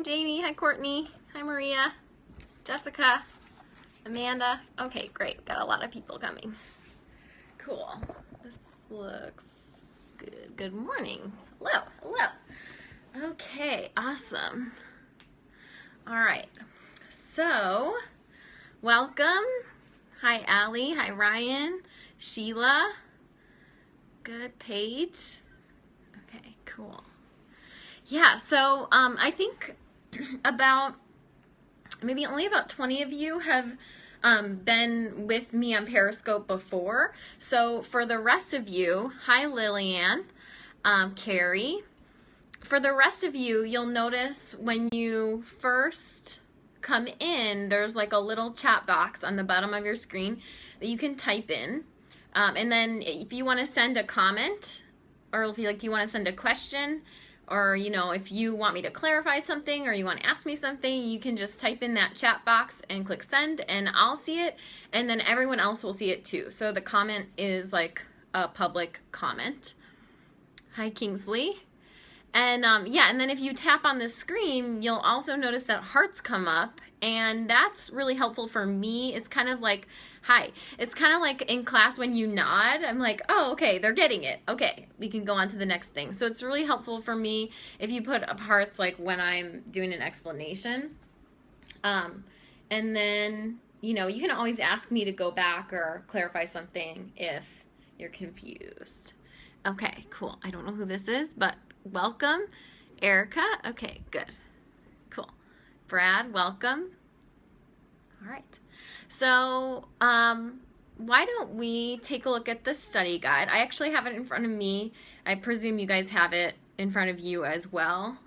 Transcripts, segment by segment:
Jamie. Hi, Courtney. Hi, Maria. Jessica. Amanda. Okay, great. Got a lot of people coming. Cool. This looks good. Good morning. Hello. Hello. Okay, awesome. All right. So, welcome. Hi, Allie. Hi, Ryan. Sheila. Good, Paige. Okay, cool. Yeah, so I think about maybe only about 20 of you have been with me on Periscope before. So for the rest of you, hi Lillian, Carrie. For the rest of you, you'll notice when you first come in, there's like a little chat box on the bottom of your screen that you can type in. And then if you want to send a comment, or if you want to send a question, or if you want me to clarify something or you want to ask me something, you can just type in that chat box and click send, and I'll see it, and then everyone else will see it too. So the comment is like a public comment. Hi Kingsley. And yeah, and then if you tap on the screen, you'll also notice that hearts come up, and that's really helpful for me. It's kind of like, hi. It's kind of like in class when you nod, I'm like, oh, okay, they're getting it. Okay, we can go on to the next thing. So it's really helpful for me if you put up hearts like when I'm doing an explanation. And then, you can always ask me to go back or clarify something if you're confused. Okay, cool. I don't know who this is, but welcome. Erica, okay, good. Cool. Brad, welcome. All right. So, why don't we take a look at the study guide? I actually have it in front of me. I presume you guys have it in front of you as well.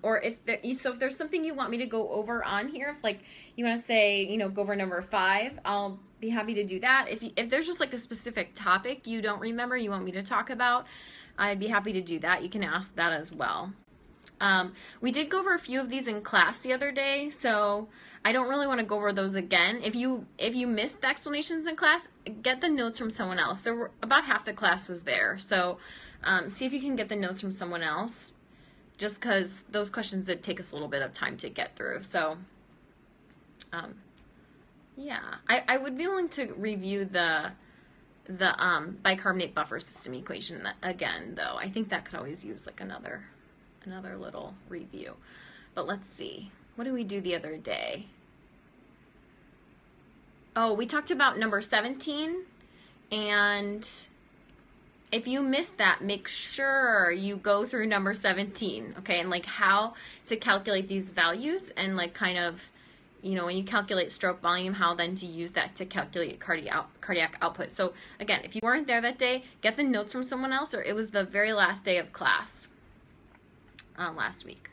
Or if there's something you want me to go over on here, if like you want to say, go over number 5, I'll be happy to do that. If there's just like a specific topic you don't remember, you want me to talk about, I'd be happy to do that. You can ask that as well. We did go over a few of these in class the other day, so I don't really want to go over those again. If you missed the explanations in class, get the notes from someone else. So about half the class was there. So see if you can get the notes from someone else, just because those questions did take us a little bit of time to get through. So yeah, I would be willing to review the bicarbonate buffer system equation again, though. I think that could always use like another little review. But let's see. What did we do the other day? Oh, we talked about number 17, and if you missed that, make sure you go through number 17, okay, and like how to calculate these values, and like kind of, when you calculate stroke volume, how then to use that to calculate cardiac output. So again, if you weren't there that day, get the notes from someone else, or it was the very last day of class last week.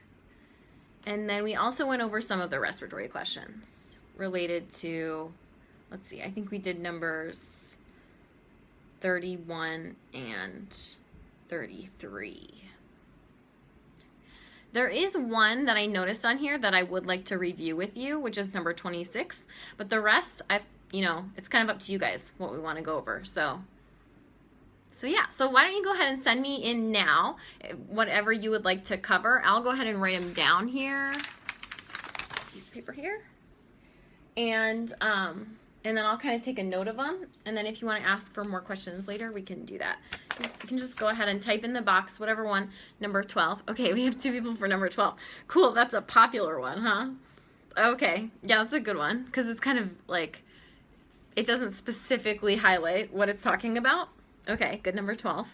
And then we also went over some of the respiratory questions related to, let's see, I think we did numbers 31 and 33. There is one that I noticed on here that I would like to review with you, which is number 26, but the rest, it's kind of up to you guys what we want to go over. So yeah, so why don't you go ahead and send me in now whatever you would like to cover. I'll go ahead and write them down here. Piece of paper here. And then I'll kind of take a note of them. And then if you want to ask for more questions later, we can do that. You can just go ahead and type in the box, whatever one, number 12. Okay, we have 2 people for number 12. Cool, that's a popular one, huh? Okay, yeah, that's a good one, because it's kind of like, it doesn't specifically highlight what it's talking about. Okay, good, number 12.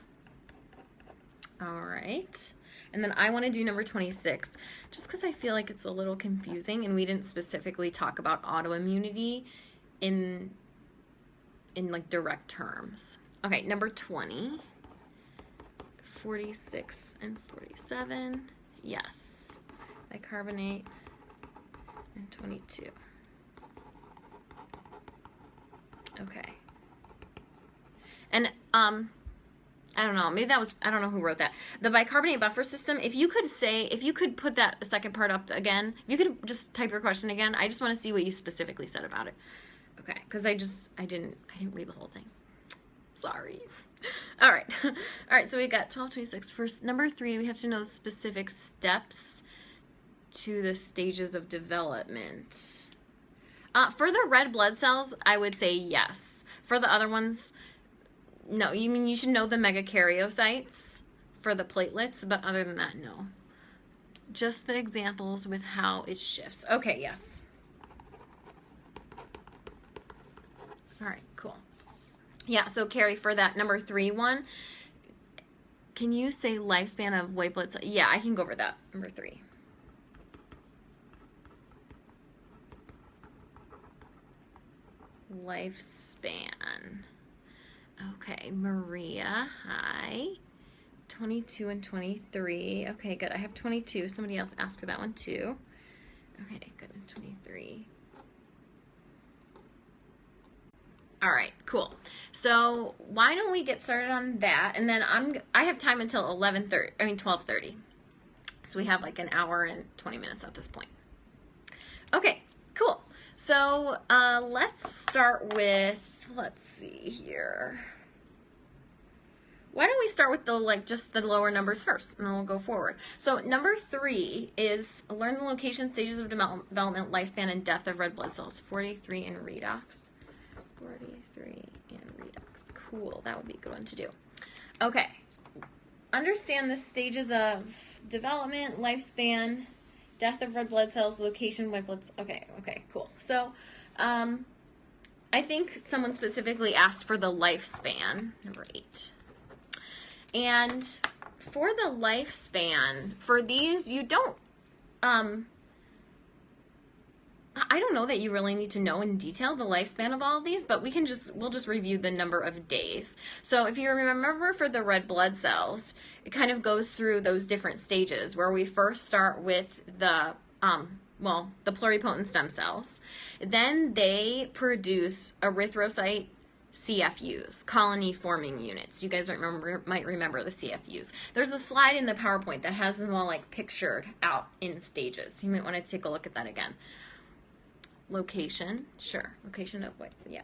All right. And then I want to do number 26, just because I feel like it's a little confusing, and we didn't specifically talk about autoimmunity in like direct terms. Okay, number 20, 46 and 47. Yes. Bicarbonate and 22. Okay. And I don't know, maybe that was, I don't know who wrote that. The bicarbonate buffer system, if you could put that second part up again, if you could just type your question again, I just want to see what you specifically said about it. Okay, because I didn't read the whole thing. Sorry. All right. All right, so we got 12, 26. For number 3, we have to know specific steps to the stages of development. For the red blood cells, I would say yes. For the other ones, no. You should know the megakaryocytes for the platelets, but other than that, no. Just the examples with how it shifts. Okay, yes. All right, cool. Yeah, so Carrie, for that number 3 one, can you say lifespan of white blood cells? Yeah, I can go over that, number 3. Lifespan. Okay, Maria, hi. 22 and 23. Okay, good. I have 22. Somebody else asked for that one too. Okay, good. 23. All right, cool. So why don't we get started on that? And then I have time until 12:30. So we have like an hour and 20 minutes at this point. Okay, cool. So let's start with, let's see here. Why don't we start with the just the lower numbers first, and then we'll go forward. So number 3 is learn the location, stages of development, lifespan, and death of red blood cells. 43 and redox. 43 and redox. Cool. That would be a good one to do. Okay. Understand the stages of development, lifespan, death of red blood cells, location, white blood cells. Okay, cool. So I think someone specifically asked for the lifespan, number 8. And for the lifespan, for these, you don't, I don't know that you really need to know in detail the lifespan of all of these, but we'll just review the number of days. So if you remember for the red blood cells, it kind of goes through those different stages where we first start with the pluripotent stem cells. Then they produce erythrocyte CFUs, colony-forming units. You guys might remember the CFUs. There's a slide in the PowerPoint that has them all pictured out in stages. You might want to take a look at that again. Location, sure. Location of what? Yeah.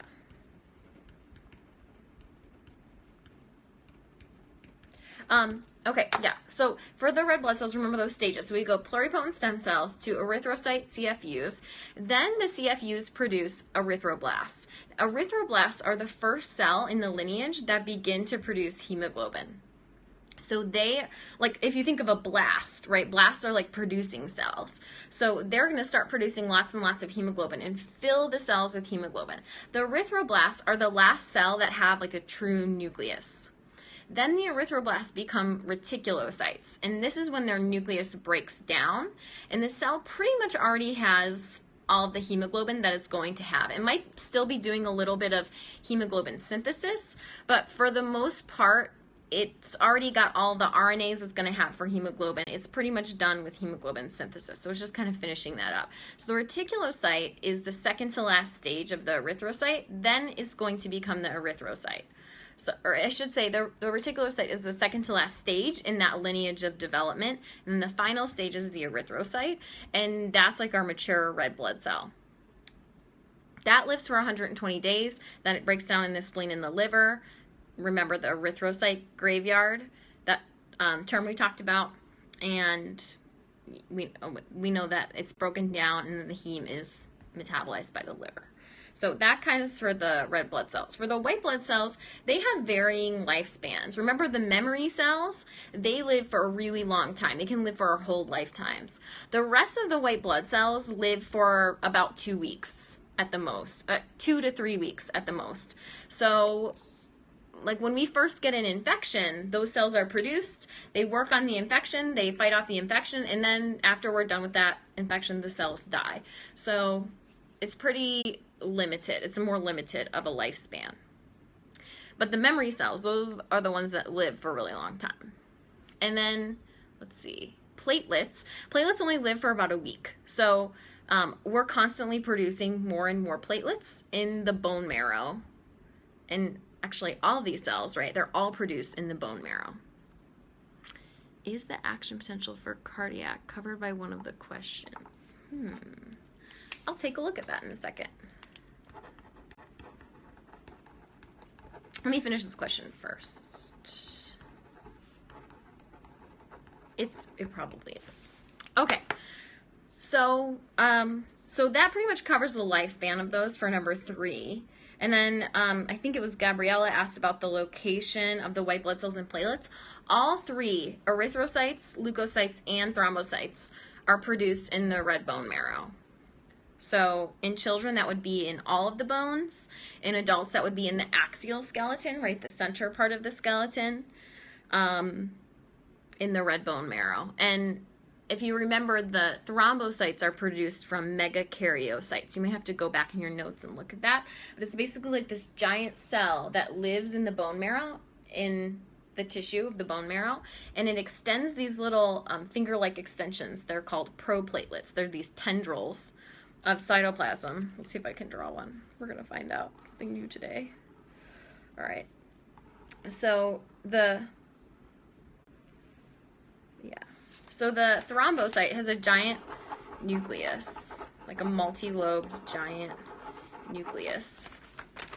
Okay, yeah. So for the red blood cells, remember those stages. So we go pluripotent stem cells to erythrocyte CFUs. Then the CFUs produce erythroblasts. Erythroblasts are the first cell in the lineage that begin to produce hemoglobin. So they, if you think of a blast, right? Blasts are producing cells. So they're going to start producing lots and lots of hemoglobin and fill the cells with hemoglobin. The erythroblasts are the last cell that have a true nucleus. Then the erythroblasts become reticulocytes, and this is when their nucleus breaks down, and the cell pretty much already has all of the hemoglobin that it's going to have. It might still be doing a little bit of hemoglobin synthesis, but for the most part, it's already got all the RNAs it's going to have for hemoglobin. It's pretty much done with hemoglobin synthesis, so it's just kind of finishing that up. So the reticulocyte is the second to last stage of the erythrocyte, then it's going to become the erythrocyte. So, or I should say the reticulocyte is the second to last stage in that lineage of development, and the final stage is the erythrocyte, and that's our mature red blood cell. That lives for 120 days, then it breaks down in the spleen and the liver. Remember the erythrocyte graveyard, that term we talked about, and we know that it's broken down and the heme is metabolized by the liver. So that kind of is for the red blood cells. For the white blood cells, they have varying lifespans. Remember the memory cells? They live for a really long time. They can live for our whole lifetimes. The rest of the white blood cells live for about 2 weeks at the most, 2 to 3 weeks at the most. So when we first get an infection, those cells are produced, they work on the infection, they fight off the infection, and then after we're done with that infection, the cells die. So it's pretty limited. It's a more limited of a lifespan. But the memory cells, those are the ones that live for a really long time. And then, let's see, platelets. Platelets only live for about a week. So we're constantly producing more and more platelets in the bone marrow. And actually all these cells, right, they're all produced in the bone marrow. Is the action potential for cardiac covered by one of the questions? I'll take a look at that in a second. Let me finish this question first. It probably is. Okay. So that pretty much covers the lifespan of those for number 3. And then I think it was Gabriella asked about the location of the white blood cells and platelets. All 3, erythrocytes, leukocytes, and thrombocytes, are produced in the red bone marrow. So in children, that would be in all of the bones. In adults, that would be in the axial skeleton, right, the center part of the skeleton, in the red bone marrow. And if you remember, the thrombocytes are produced from megakaryocytes. You might have to go back in your notes and look at that. But it's basically like this giant cell that lives in the bone marrow, in the tissue of the bone marrow, and it extends these little finger-like extensions. They're called proplatelets. They're these tendrils of cytoplasm. Let's see if I can draw one. We're going to find out something new today. All right. So the thrombocyte has a giant nucleus, like a multi-lobed giant nucleus.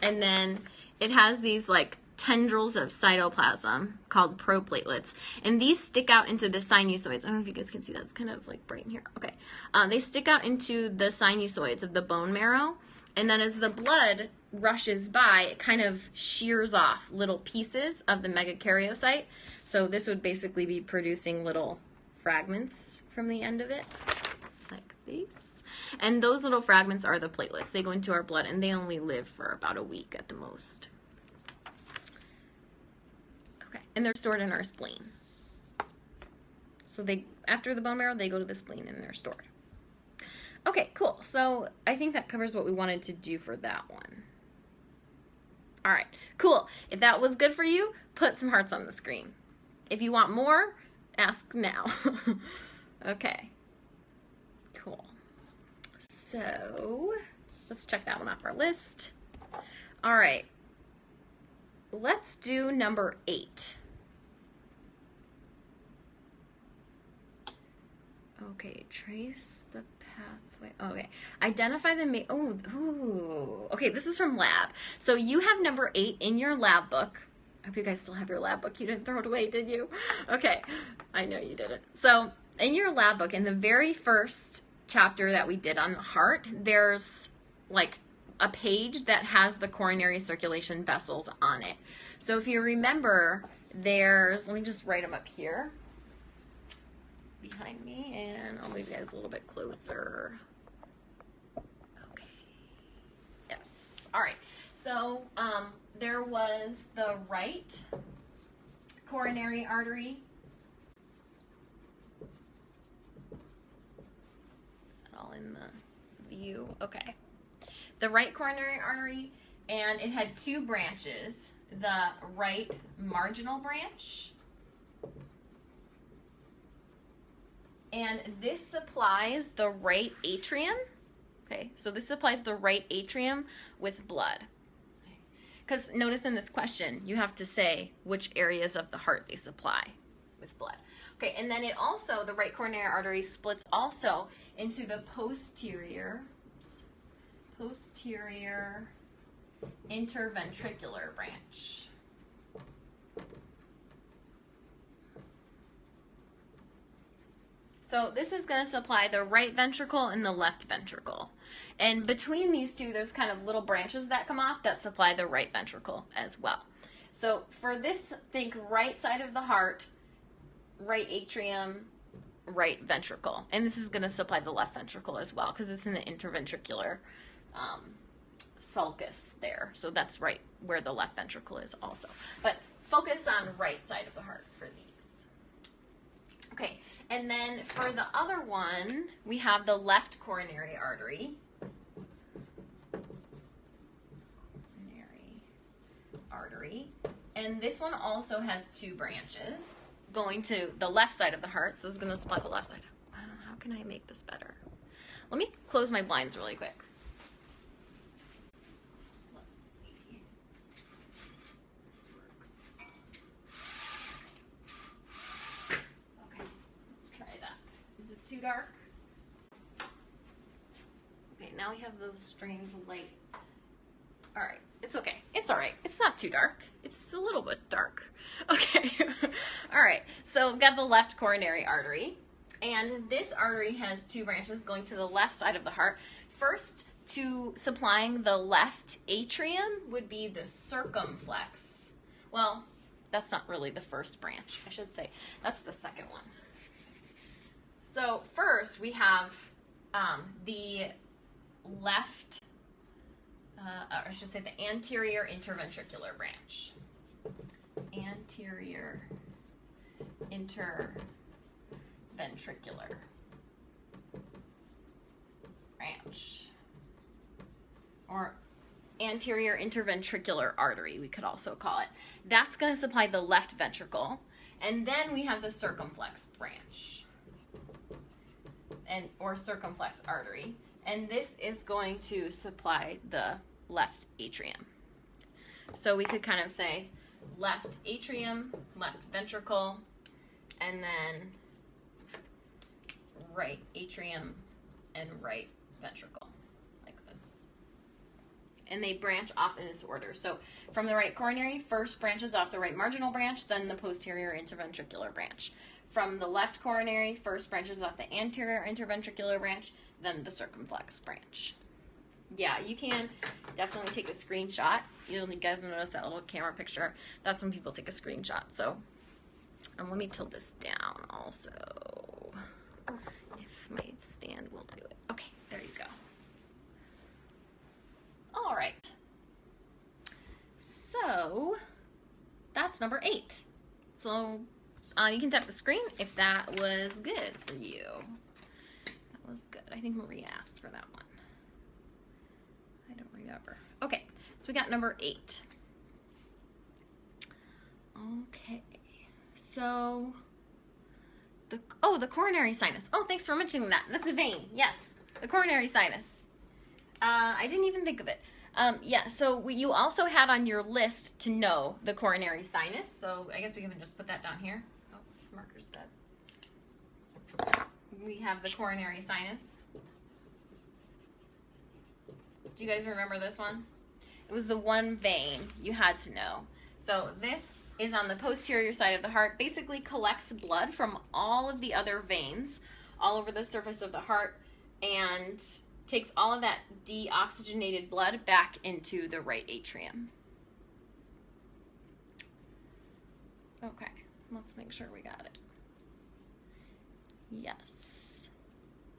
And then it has these like tendrils of cytoplasm called proplatelets, and these stick out into the sinusoids. I don't know if you guys can see that. It's kind of like bright in here. Okay. They stick out into the sinusoids of the bone marrow, and then as the blood rushes by, it kind of shears off little pieces of the megakaryocyte. So this would basically be producing little fragments from the end of it, like these. And those little fragments are the platelets. They go into our blood, and they only live for about a week at the most. And they're stored in our spleen. So after the bone marrow, they go to the spleen and they're stored. Okay, cool. So I think that covers what we wanted to do for that one. All right, cool. If that was good for you, put some hearts on the screen. If you want more, ask now. Okay, cool. So let's check that one off our list. All right, let's do number 8. Okay, trace the pathway. Okay, identify the okay, this is from lab. So you have number 8 in your lab book. I hope you guys still have your lab book. You didn't throw it away, did you? Okay, I know you didn't. So in your lab book, in the very first chapter that we did on the heart, there's like a page that has the coronary circulation vessels on it. So if you remember, let me just write them up here behind me, and I'll move you guys a little bit closer. Okay. Yes. All right. So there was the right coronary artery. Is that all in the view? Okay. The right coronary artery, and it had 2 branches. The right marginal branch, and this supplies the right atrium. Okay, so this supplies the right atrium with blood. Because notice in this question, you have to say which areas of the heart they supply with blood. Okay, and then it also, the right coronary artery splits also into the posterior interventricular branch. So this is going to supply the right ventricle and the left ventricle. And between these two, there's kind of little branches that come off that supply the right ventricle as well. So for this, think right side of the heart, right atrium, right ventricle. And this is going to supply the left ventricle as well because it's in the interventricular sulcus there. So that's right where the left ventricle is also. But focus on right side of the heart for these. Okay, and then for the other one, we have the left coronary artery. And this one also has 2 branches going to the left side of the heart, so it's going to supply the left side. How can I make this better? Let me close my blinds really quick. Let's see. This works. Okay, let's try that. Is it too dark? Okay, now we have those strange light. All right, it's okay. It's all right. It's not too dark. It's a little bit dark. Okay. All right, so we've got the left coronary artery, And this artery has two branches going to the left side of the heart. First, to supplying the left atrium would be the circumflex. Well, that's not really the first branch, I should say. That's the second one. So first we have the left, or I should say the anterior interventricular branch. Anterior interventricular branch, or anterior interventricular artery, we could also call it. That's going to supply the left ventricle. And then we have the circumflex branch, or circumflex artery. And this is going to supply the left atrium. So we could kind of say left atrium, left ventricle, and then right atrium and right ventricle, like this. And they branch off in this order. So from the right coronary, first branches off the right marginal branch, then the posterior interventricular branch. From the left coronary, first branches off the anterior interventricular branch, then the circumflex branch. Yeah, you can definitely take a screenshot. You guys notice that little camera picture. That's when people take a screenshot. So let me tilt this down also. If my stand will do it. Okay, there you go. All right. So that's number 8. So you can tap the screen if that was good for you. That was good. I think Maria asked for that one. I don't remember. Okay, so we got number 8. Okay, so the coronary sinus. Oh, thanks for mentioning that. That's a vein. Yes, the coronary sinus. I didn't even think of it. Yeah, so you also had on your list to know the coronary sinus. So I guess we can just put that down here. Oh, this marker's dead. We have the coronary sinus. Do you guys remember this one? It was the one vein you had to know. So this is on the posterior side of the heart, basically collects blood from all of the other veins all over the surface of the heart and takes all of that deoxygenated blood back into the right atrium. Okay, let's make sure we got it. Yes.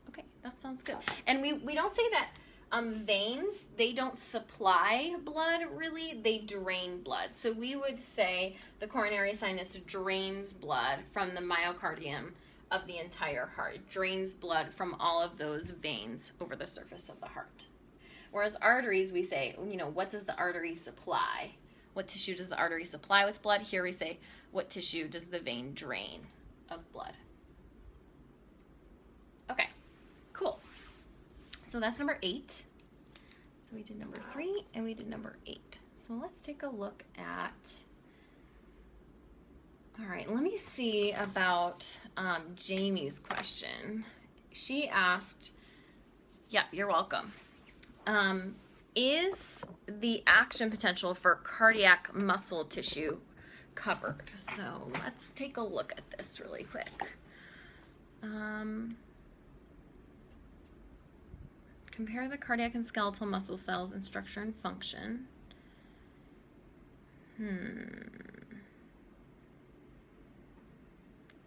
Okay, that sounds good. And we don't say that veins, they don't supply blood really, they drain blood. So we would say the coronary sinus drains blood from the myocardium of the entire heart. It drains blood from all of those veins over the surface of the heart. Whereas arteries, we say, you know, what does the artery supply? What tissue does the artery supply with blood? Here we say, what tissue does the vein drain of blood? Okay, cool. So that's number 8. So we did number 3 and we did number 8. So let's take a look at, all right, let me see about Jamie's question. She asked, yeah, you're welcome. Is the action potential for cardiac muscle tissue covered? So let's take a look at this really quick. Compare the cardiac and skeletal muscle cells in structure and function.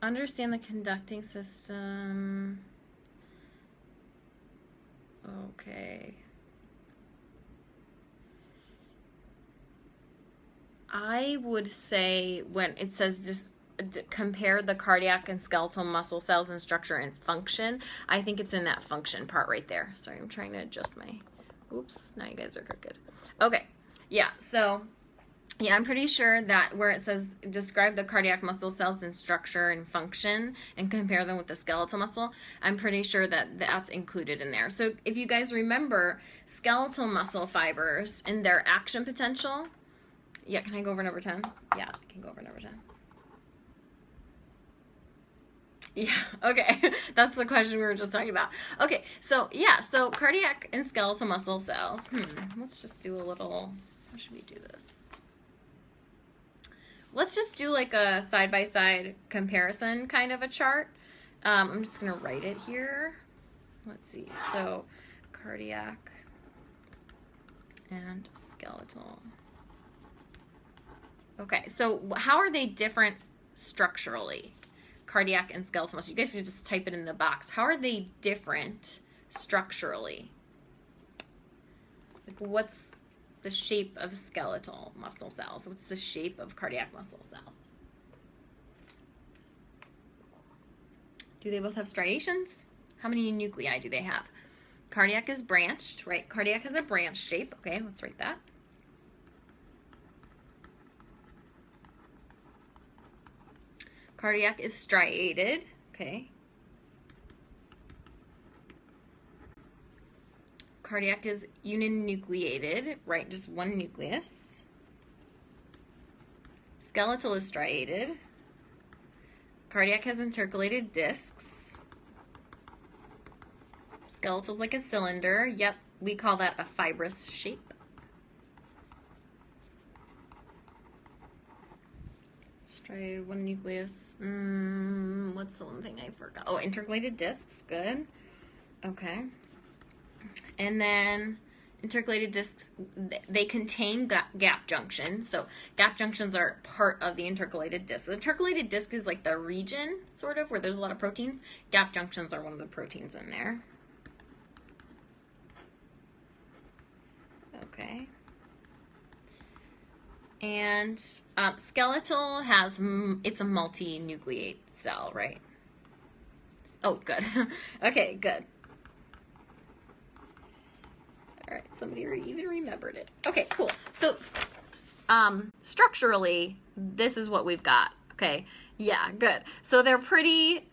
Understand the conducting system. Okay. I would say when it says just compare the cardiac and skeletal muscle cells in structure and function, I think it's in that function part right there. Sorry, I'm trying to adjust my, oops, now you guys are crooked. Okay, yeah, so yeah, I'm pretty sure that where it says describe the cardiac muscle cells in structure and function and compare them with the skeletal muscle, I'm pretty sure that that's included in there. So if you guys remember skeletal muscle fibers and their action potential, yeah, can I go over number 10? Yeah, I can go over number 10. Yeah, okay, that's the question we were just talking about. Okay, so yeah, so cardiac and skeletal muscle cells. Let's just do a little, how should we do this? Let's just do like a side-by-side comparison kind of a chart. I'm just going to write it here. Let's see. So cardiac and skeletal. Okay, so how are they different structurally? Cardiac and skeletal muscle. You guys can just type it in the box. How are they different structurally? Like, what's the shape of skeletal muscle cells? What's the shape of cardiac muscle cells? Do they both have striations? How many nuclei do they have? Cardiac is branched, right? Cardiac has a branch shape. Okay, let's write that. Cardiac is striated, okay. Cardiac is uninucleated, right? Just one nucleus. Skeletal is striated. Cardiac has intercalated discs. Skeletal is like a cylinder. Yep, we call that a fibrous shape. Striated, one nucleus. What's the one thing I forgot? Oh, intercalated discs. Good. Okay. And then intercalated discs, they contain gap junctions. So gap junctions are part of the intercalated disc. The intercalated disc is like the region, sort of, where there's a lot of proteins. Gap junctions are one of the proteins in there. Okay. And skeletal has, it's a multinucleate cell, right? Oh, good. Okay, good. All right, somebody even remembered it. Okay, cool. So structurally, this is what we've got. Okay, yeah, good. So they're pretty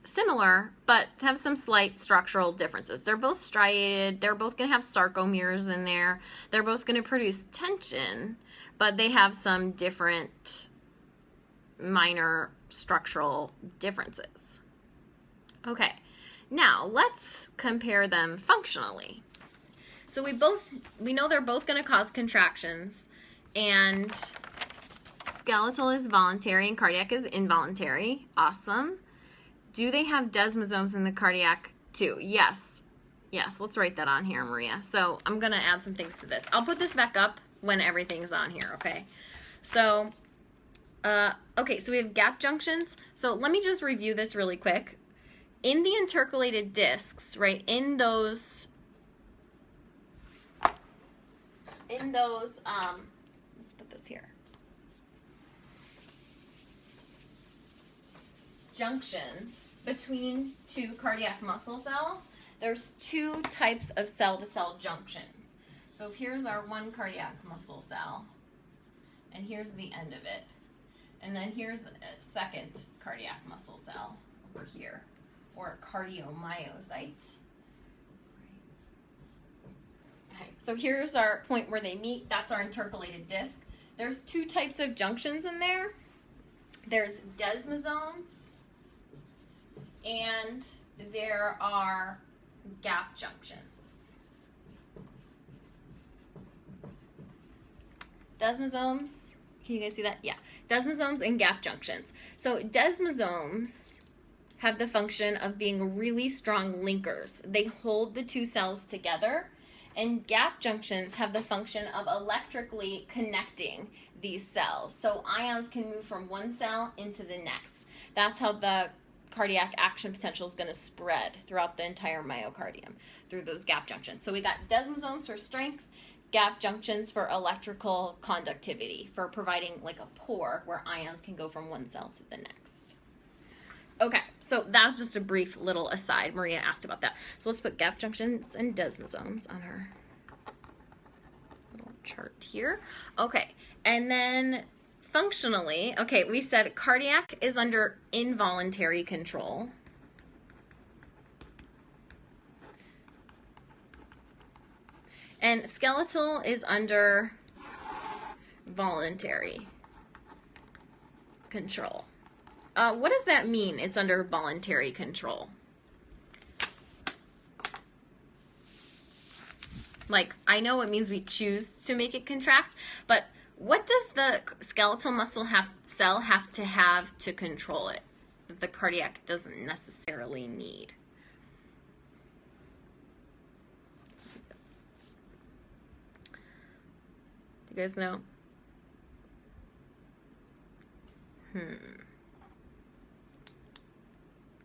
similar, but have some slight structural differences. They're both striated. They're both going to have sarcomeres in there. They're both going to produce tension, but they have some different minor structural differences. Okay, now let's compare them functionally. So we know they're both going to cause contractions, and skeletal is voluntary and cardiac is involuntary. Awesome. Do they have desmosomes in the cardiac too? Yes. Yes, let's write that on here, Maria. So I'm going to add some things to this. I'll put this back up when everything's on here, okay? So, okay, so we have gap junctions. So let me just review this really quick. In the intercalated discs, right, in those, let's put this here. Junctions between two cardiac muscle cells, there's two types of cell-to-cell junctions. So here's our one cardiac muscle cell, and here's the end of it. And then here's a second cardiac muscle cell over here, or a cardiomyocyte. Okay, so here's our point where they meet. That's our intercalated disc. There's two types of junctions in there. There's desmosomes, and there are gap junctions. Desmosomes, can you guys see that? Yeah, desmosomes and gap junctions. So desmosomes have the function of being really strong linkers. They hold the two cells together, and gap junctions have the function of electrically connecting these cells. So ions can move from one cell into the next. That's how the cardiac action potential is going to spread throughout the entire myocardium through those gap junctions. So we got desmosomes for strength, gap junctions for electrical conductivity, for providing like a pore where ions can go from one cell to the next. Okay, so that's just a brief little aside. Maria asked about that. So let's put gap junctions and desmosomes on our little chart here. Okay, and then functionally, okay, we said cardiac is under involuntary control. And skeletal is under voluntary control. What does that mean? It's under voluntary control. Like, I know it means we choose to make it contract, but what does the skeletal muscle cell have to control it? that the cardiac doesn't necessarily need. You guys know?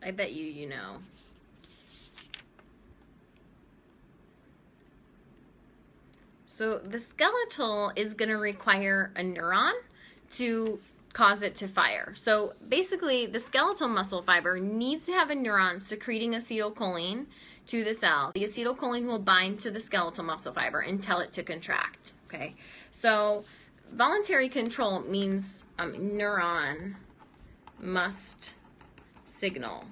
I bet you know. So the skeletal is going to require a neuron to cause it to fire. So basically, the skeletal muscle fiber needs to have a neuron secreting acetylcholine to the cell. The acetylcholine will bind to the skeletal muscle fiber and tell it to contract. Okay, so voluntary control means neuron must signal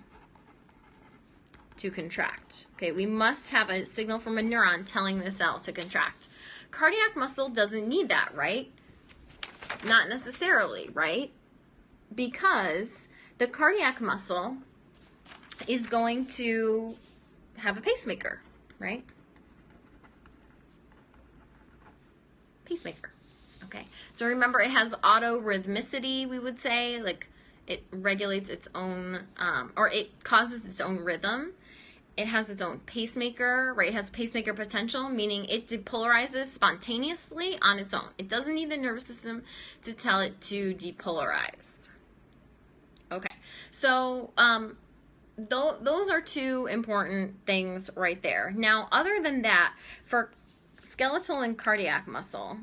to contract. Okay, we must have a signal from a neuron telling the cell to contract. Cardiac muscle doesn't need that, right? Not necessarily, right? Because the cardiac muscle is going to have a pacemaker, right? Pacemaker. Okay. So remember, it has autorhythmicity, we would say, like it regulates its own, or it causes its own rhythm. It has its own pacemaker, right? It has pacemaker potential, meaning it depolarizes spontaneously on its own. It doesn't need the nervous system to tell it to depolarize. Okay, so those are two important things right there. Now, other than that, for skeletal and cardiac muscle,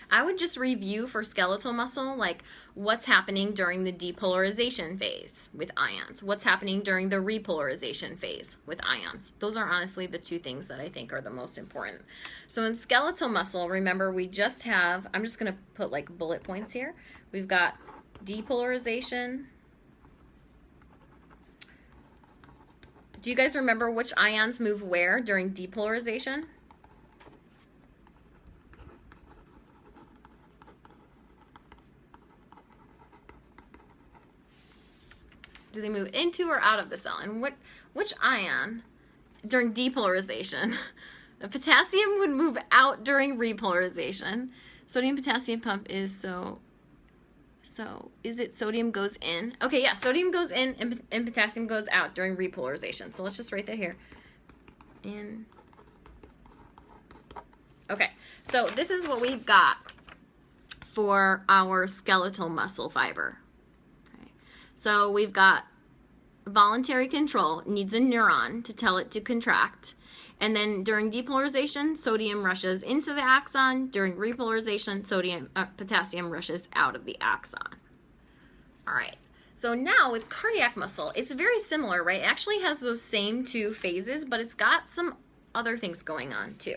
I would just review for skeletal muscle, like what's happening during the depolarization phase with ions, what's happening during the repolarization phase with ions. Those are honestly the two things that I think are the most important. So in skeletal muscle, remember we just have, I'm just going to put like bullet points here. We've got depolarization. Do you guys remember which ions move where during depolarization? Do they move into or out of the cell? And which ion during depolarization? Potassium would move out during repolarization. Sodium potassium pump is so is it sodium goes in? Okay, yeah, sodium goes in and potassium goes out during repolarization. So let's just write that here. In. Okay, so this is what we've got for our skeletal muscle fiber. So we've got voluntary control, needs a neuron to tell it to contract. And then during depolarization, sodium rushes into the axon. During repolarization, potassium rushes out of the axon. All right. So now with cardiac muscle, it's very similar, right? It actually has those same two phases, but it's got some other things going on too.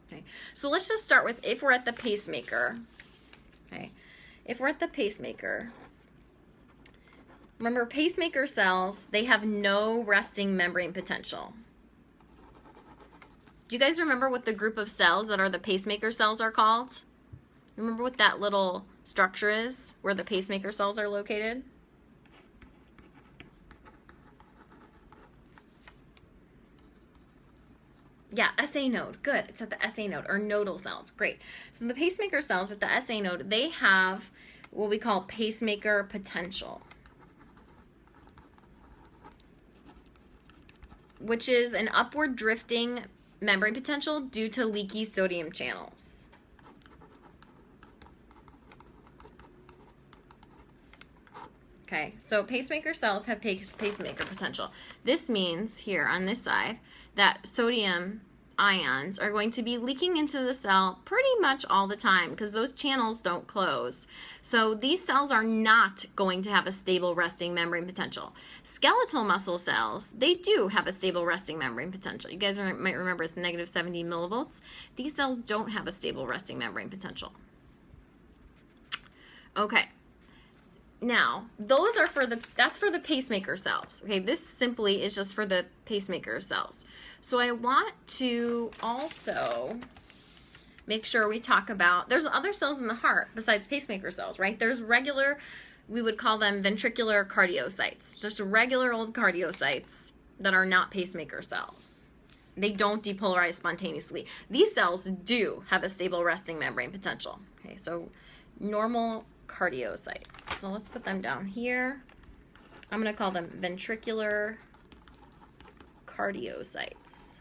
Okay. So let's just start with if we're at the pacemaker. Okay. If we're at the pacemaker, remember, pacemaker cells, they have no resting membrane potential. Do you guys remember what the group of cells that are the pacemaker cells are called? Remember what that little structure is, where the pacemaker cells are located? Yeah, SA node. Good. It's at the SA node, or nodal cells. Great. So the pacemaker cells at the SA node, they have what we call pacemaker potential, which is an upward drifting membrane potential due to leaky sodium channels. Okay, so pacemaker cells have pacemaker potential. This means here on this side that sodium ions are going to be leaking into the cell pretty much all the time because those channels don't close. So these cells are not going to have a stable resting membrane potential. Skeletal muscle cells, they do have a stable resting membrane potential. You guys might remember it's negative 70 millivolts. These cells don't have a stable resting membrane potential. Okay. Now, those are that's for the pacemaker cells. Okay, this simply is just for the pacemaker cells. So I want to also make sure we talk about, there's other cells in the heart besides pacemaker cells, right? There's regular, we would call them ventricular cardiocytes, just regular old cardiocytes that are not pacemaker cells. They don't depolarize spontaneously. These cells do have a stable resting membrane potential. Okay, so normal cardiocytes. So let's put them down here. I'm going to call them ventricular cardiocytes.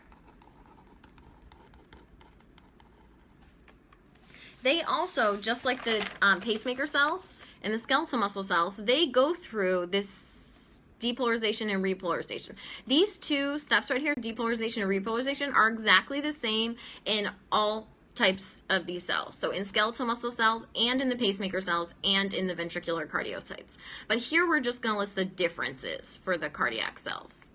They also, just like the pacemaker cells and the skeletal muscle cells, they go through this depolarization and repolarization. These two steps right here, depolarization and repolarization, are exactly the same in all types of these cells. So in skeletal muscle cells and in the pacemaker cells and in the ventricular cardiocytes. But here we're just going to list the differences for the cardiac cells.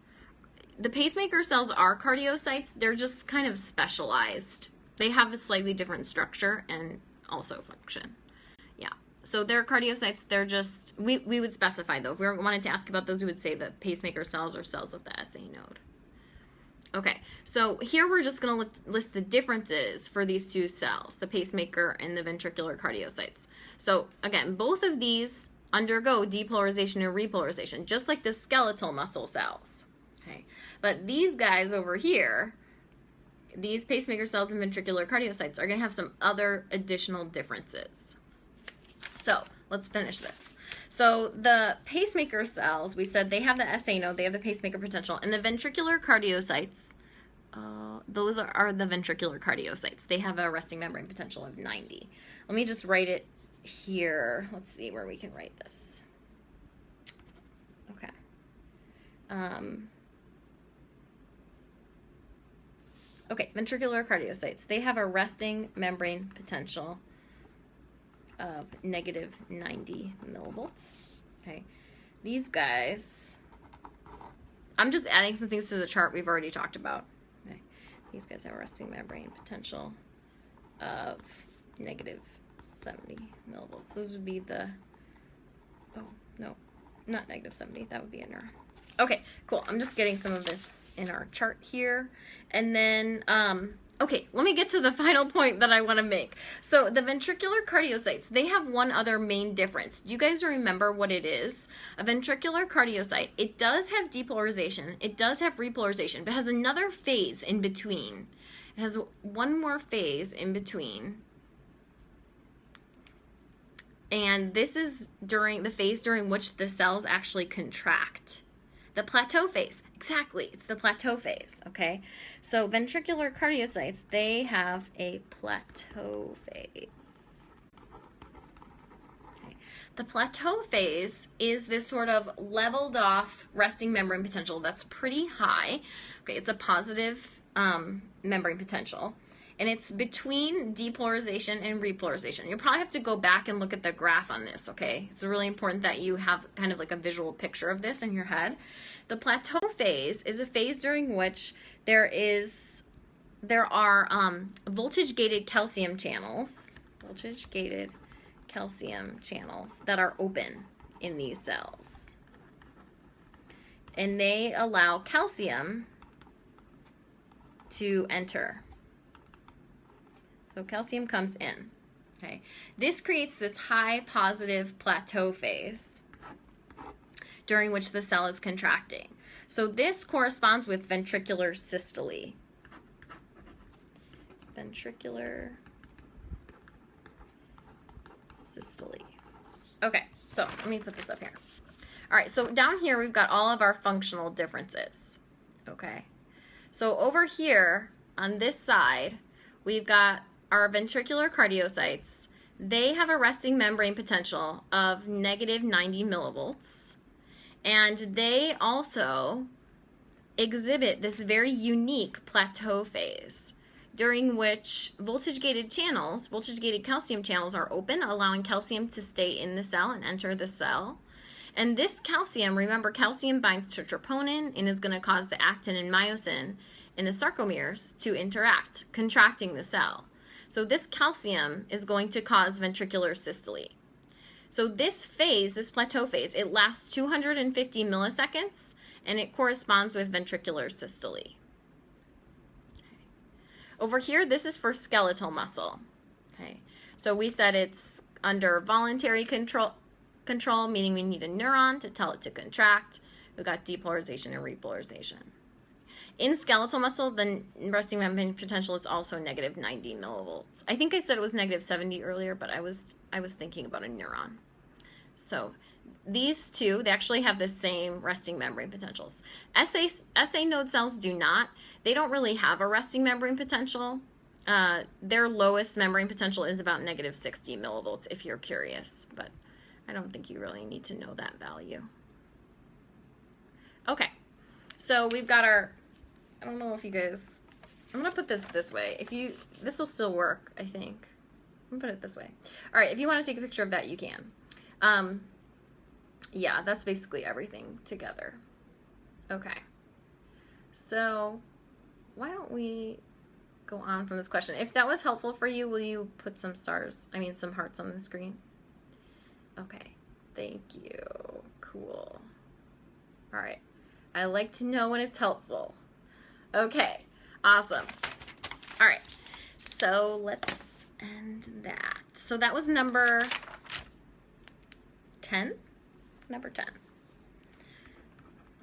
The pacemaker cells are cardiocytes. They're just kind of specialized. They have a slightly different structure and also function. Yeah. So they're cardiocytes. They're just, we would specify though. If we wanted to ask about those, we would say that pacemaker cells are cells of the SA node. Okay, so here we're just going to list the differences for these two cells, the pacemaker and the ventricular cardiocytes. So again, both of these undergo depolarization and repolarization, just like the skeletal muscle cells. Okay, but these guys over here, these pacemaker cells and ventricular cardiocytes, are going to have some other additional differences. So let's finish this. So the pacemaker cells, we said they have the SA node, they have the pacemaker potential, and the ventricular cardiocytes, those are the ventricular cardiocytes. They have a resting membrane potential of 90. Let me just write it here. Let's see where we can write this. Okay. Okay, ventricular cardiocytes. They have a resting membrane potential of negative 90 millivolts. Okay, these guys, I'm just adding some things to the chart we've already talked about. Okay, these guys have a resting membrane potential of negative 70 millivolts. Those would be the, oh, no, not negative 70. That would be a neuron. Okay, cool. I'm just getting some of this in our chart here. And then, okay, let me get to the final point that I want to make. So the ventricular cardiocytes, they have one other main difference. Do you guys remember what it is? A ventricular cardiocyte, it does have depolarization, it does have repolarization, but it has another phase in between. It has one more phase in between. And this is during the phase during which the cells actually contract. The plateau phase, exactly, it's the plateau phase, okay? So ventricular cardiocytes, they have a plateau phase. Okay. The plateau phase is this sort of leveled off resting membrane potential that's pretty high. Okay, it's a positive membrane potential. And it's between depolarization and repolarization. You'll probably have to go back and look at the graph on this, okay? It's really important that you have kind of like a visual picture of this in your head. The plateau phase is a phase during which there are voltage-gated calcium channels, that are open in these cells. And they allow calcium to enter. So calcium comes in, okay? This creates this high positive plateau phase during which the cell is contracting. So this corresponds with ventricular systole. Ventricular systole. Okay, so let me put this up here. All right, so down here we've got all of our functional differences, okay? So over here on this side, we've got our ventricular cardiocytes. They have a resting membrane potential of negative 90 millivolts, and they also exhibit this very unique plateau phase during which voltage-gated calcium channels are open, allowing calcium to stay in the cell and enter the cell. And this calcium, remember, calcium binds to troponin and is going to cause the actin and myosin in the sarcomeres to interact, contracting the cell. So this calcium is going to cause ventricular systole. So this phase, this plateau phase, it lasts 250 milliseconds, and it corresponds with ventricular systole. Okay. Over here, this is for skeletal muscle. Okay. So we said it's under voluntary control, meaning we need a neuron to tell it to contract. We've got depolarization and repolarization. In skeletal muscle, the resting membrane potential is also negative 90 millivolts. I think I said it was negative 70 earlier, but I was thinking about a neuron. So these two, they actually have the same resting membrane potentials. SA node cells do not. They don't really have a resting membrane potential. Their lowest membrane potential is about -60 millivolts if you're curious, but I don't think you really need to know that value. Okay, so we've got our, I don't know if you guys, I'm gonna put this way. This will still work, I think. I'm gonna put it this way. All right, if you want to take a picture of that, you can. Yeah, that's basically everything together. Okay, so why don't we go on from this question? If that was helpful for you, will you put some some hearts on the screen? Okay, thank you. Cool. All right, I like to know when it's helpful. Okay, awesome. All right, so let's end that. So that was number 10? Number 10.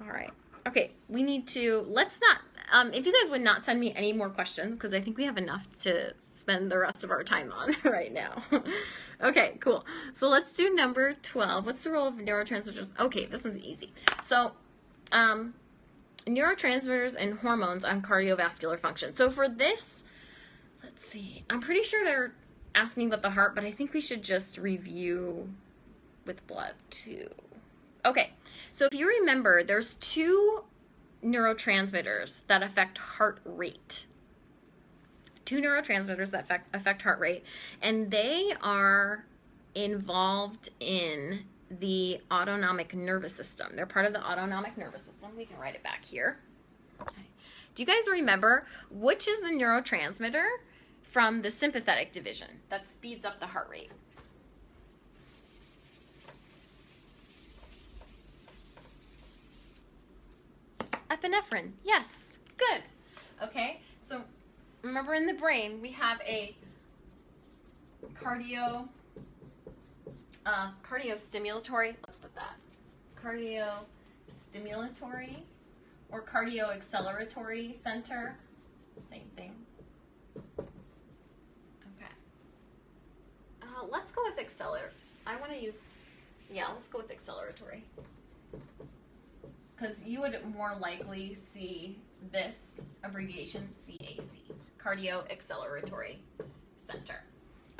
All right. Okay, we need to, let's not, if you guys would not send me any more questions, because I think we have enough to spend the rest of our time on right now. Okay, cool. So let's do number 12. What's the role of neurotransmitters? Okay, this one's easy. So, neurotransmitters and hormones on cardiovascular function. So for this, let's see, I'm pretty sure they're asking about the heart, but I think we should just review with blood too. Okay, so if you remember, there's two neurotransmitters that affect heart rate. Two neurotransmitters that affect heart rate, and they are involved in the autonomic nervous system. They're part of the autonomic nervous system. We can write it back here. Okay. Do you guys remember which is the neurotransmitter from the sympathetic division that speeds up the heart rate? Epinephrine. Yes. Good. Okay. So remember, in the brain we have a cardiostimulatory. Let's put that. Cardiostimulatory or cardioacceleratory center. Same thing. Okay. Let's go with acceleratory. I want to use. Yeah. Let's go with acceleratory. Because you would more likely see this abbreviation, CAC, cardioacceleratory center.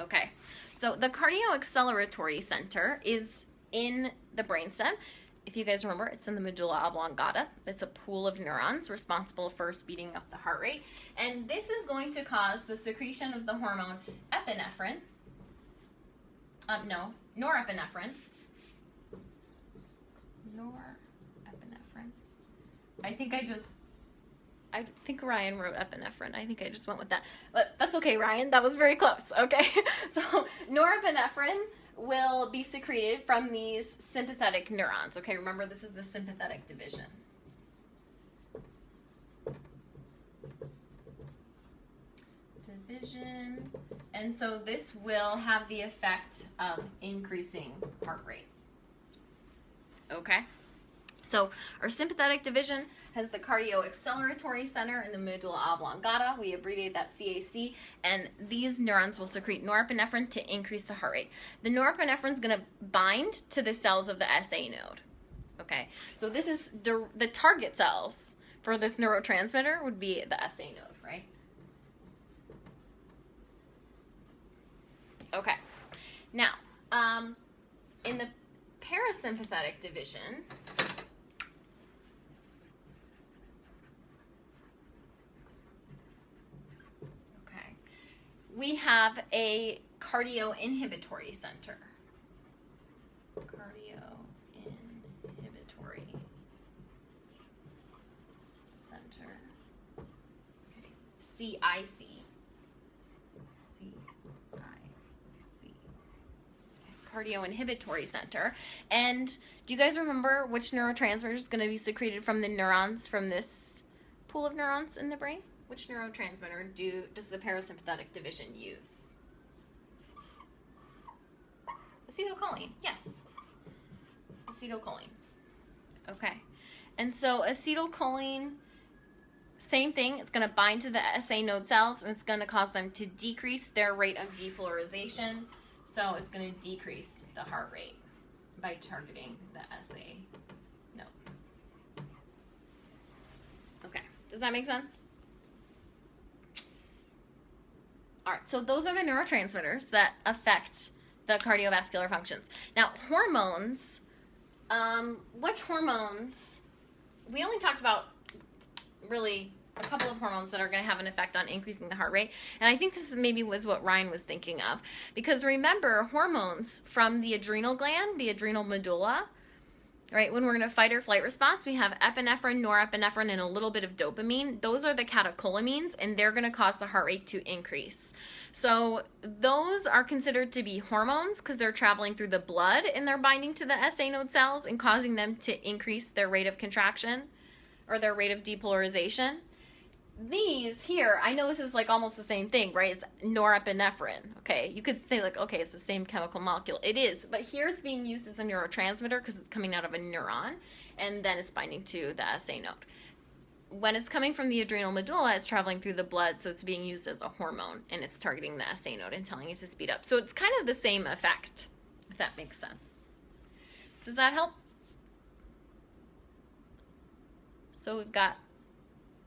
Okay, so the cardioacceleratory center is in the brainstem. If you guys remember, it's in the medulla oblongata. It's a pool of neurons responsible for speeding up the heart rate. And this is going to cause the secretion of the hormone epinephrine. Norepinephrine. I think Ryan wrote epinephrine. I think I just went with that. But that's okay, Ryan. That was very close. Okay. So norepinephrine will be secreted from these sympathetic neurons. Okay, remember this is the sympathetic division. And so this will have the effect of increasing heart rate. Okay. So our sympathetic division has the cardioacceleratory center in the medulla oblongata. We abbreviate that CAC, and these neurons will secrete norepinephrine to increase the heart rate. The norepinephrine is going to bind to the cells of the SA node. Okay, so this is the target cells for this neurotransmitter would be the SA node, right? Okay, now in the parasympathetic division, we have a cardioinhibitory center. Cardioinhibitory center. Okay. CIC. Cardioinhibitory center. And do you guys remember which neurotransmitter is going to be secreted from the neurons from this pool of neurons in the brain? Which neurotransmitter does the parasympathetic division use? Acetylcholine. Yes. Acetylcholine. Okay. And so acetylcholine, same thing. It's going to bind to the SA node cells, and it's going to cause them to decrease their rate of depolarization. So it's going to decrease the heart rate. by targeting the SA node. Okay, does that make sense? All right, so those are the neurotransmitters that affect the cardiovascular functions. Now, hormones, which hormones, we only talked about really a couple of hormones that are going to have an effect on increasing the heart rate. And I think this maybe was what Ryan was thinking of. Because remember, hormones from the adrenal gland, the adrenal medulla, right? When we're in a fight or flight response, we have epinephrine, norepinephrine, and a little bit of dopamine. Those are the catecholamines, and they're going to cause the heart rate to increase. So those are considered to be hormones because they're traveling through the blood and they're binding to the SA node cells and causing them to increase their rate of contraction or their rate of depolarization. These here, I know this is like almost the same thing, right? It's norepinephrine, okay? You could say like, okay, it's the same chemical molecule. It is, but here it's being used as a neurotransmitter because it's coming out of a neuron, and then it's binding to the SA node. When it's coming from the adrenal medulla, it's traveling through the blood, so it's being used as a hormone, and it's targeting the SA node and telling it to speed up. So it's kind of the same effect, if that makes sense. Does that help? So we've got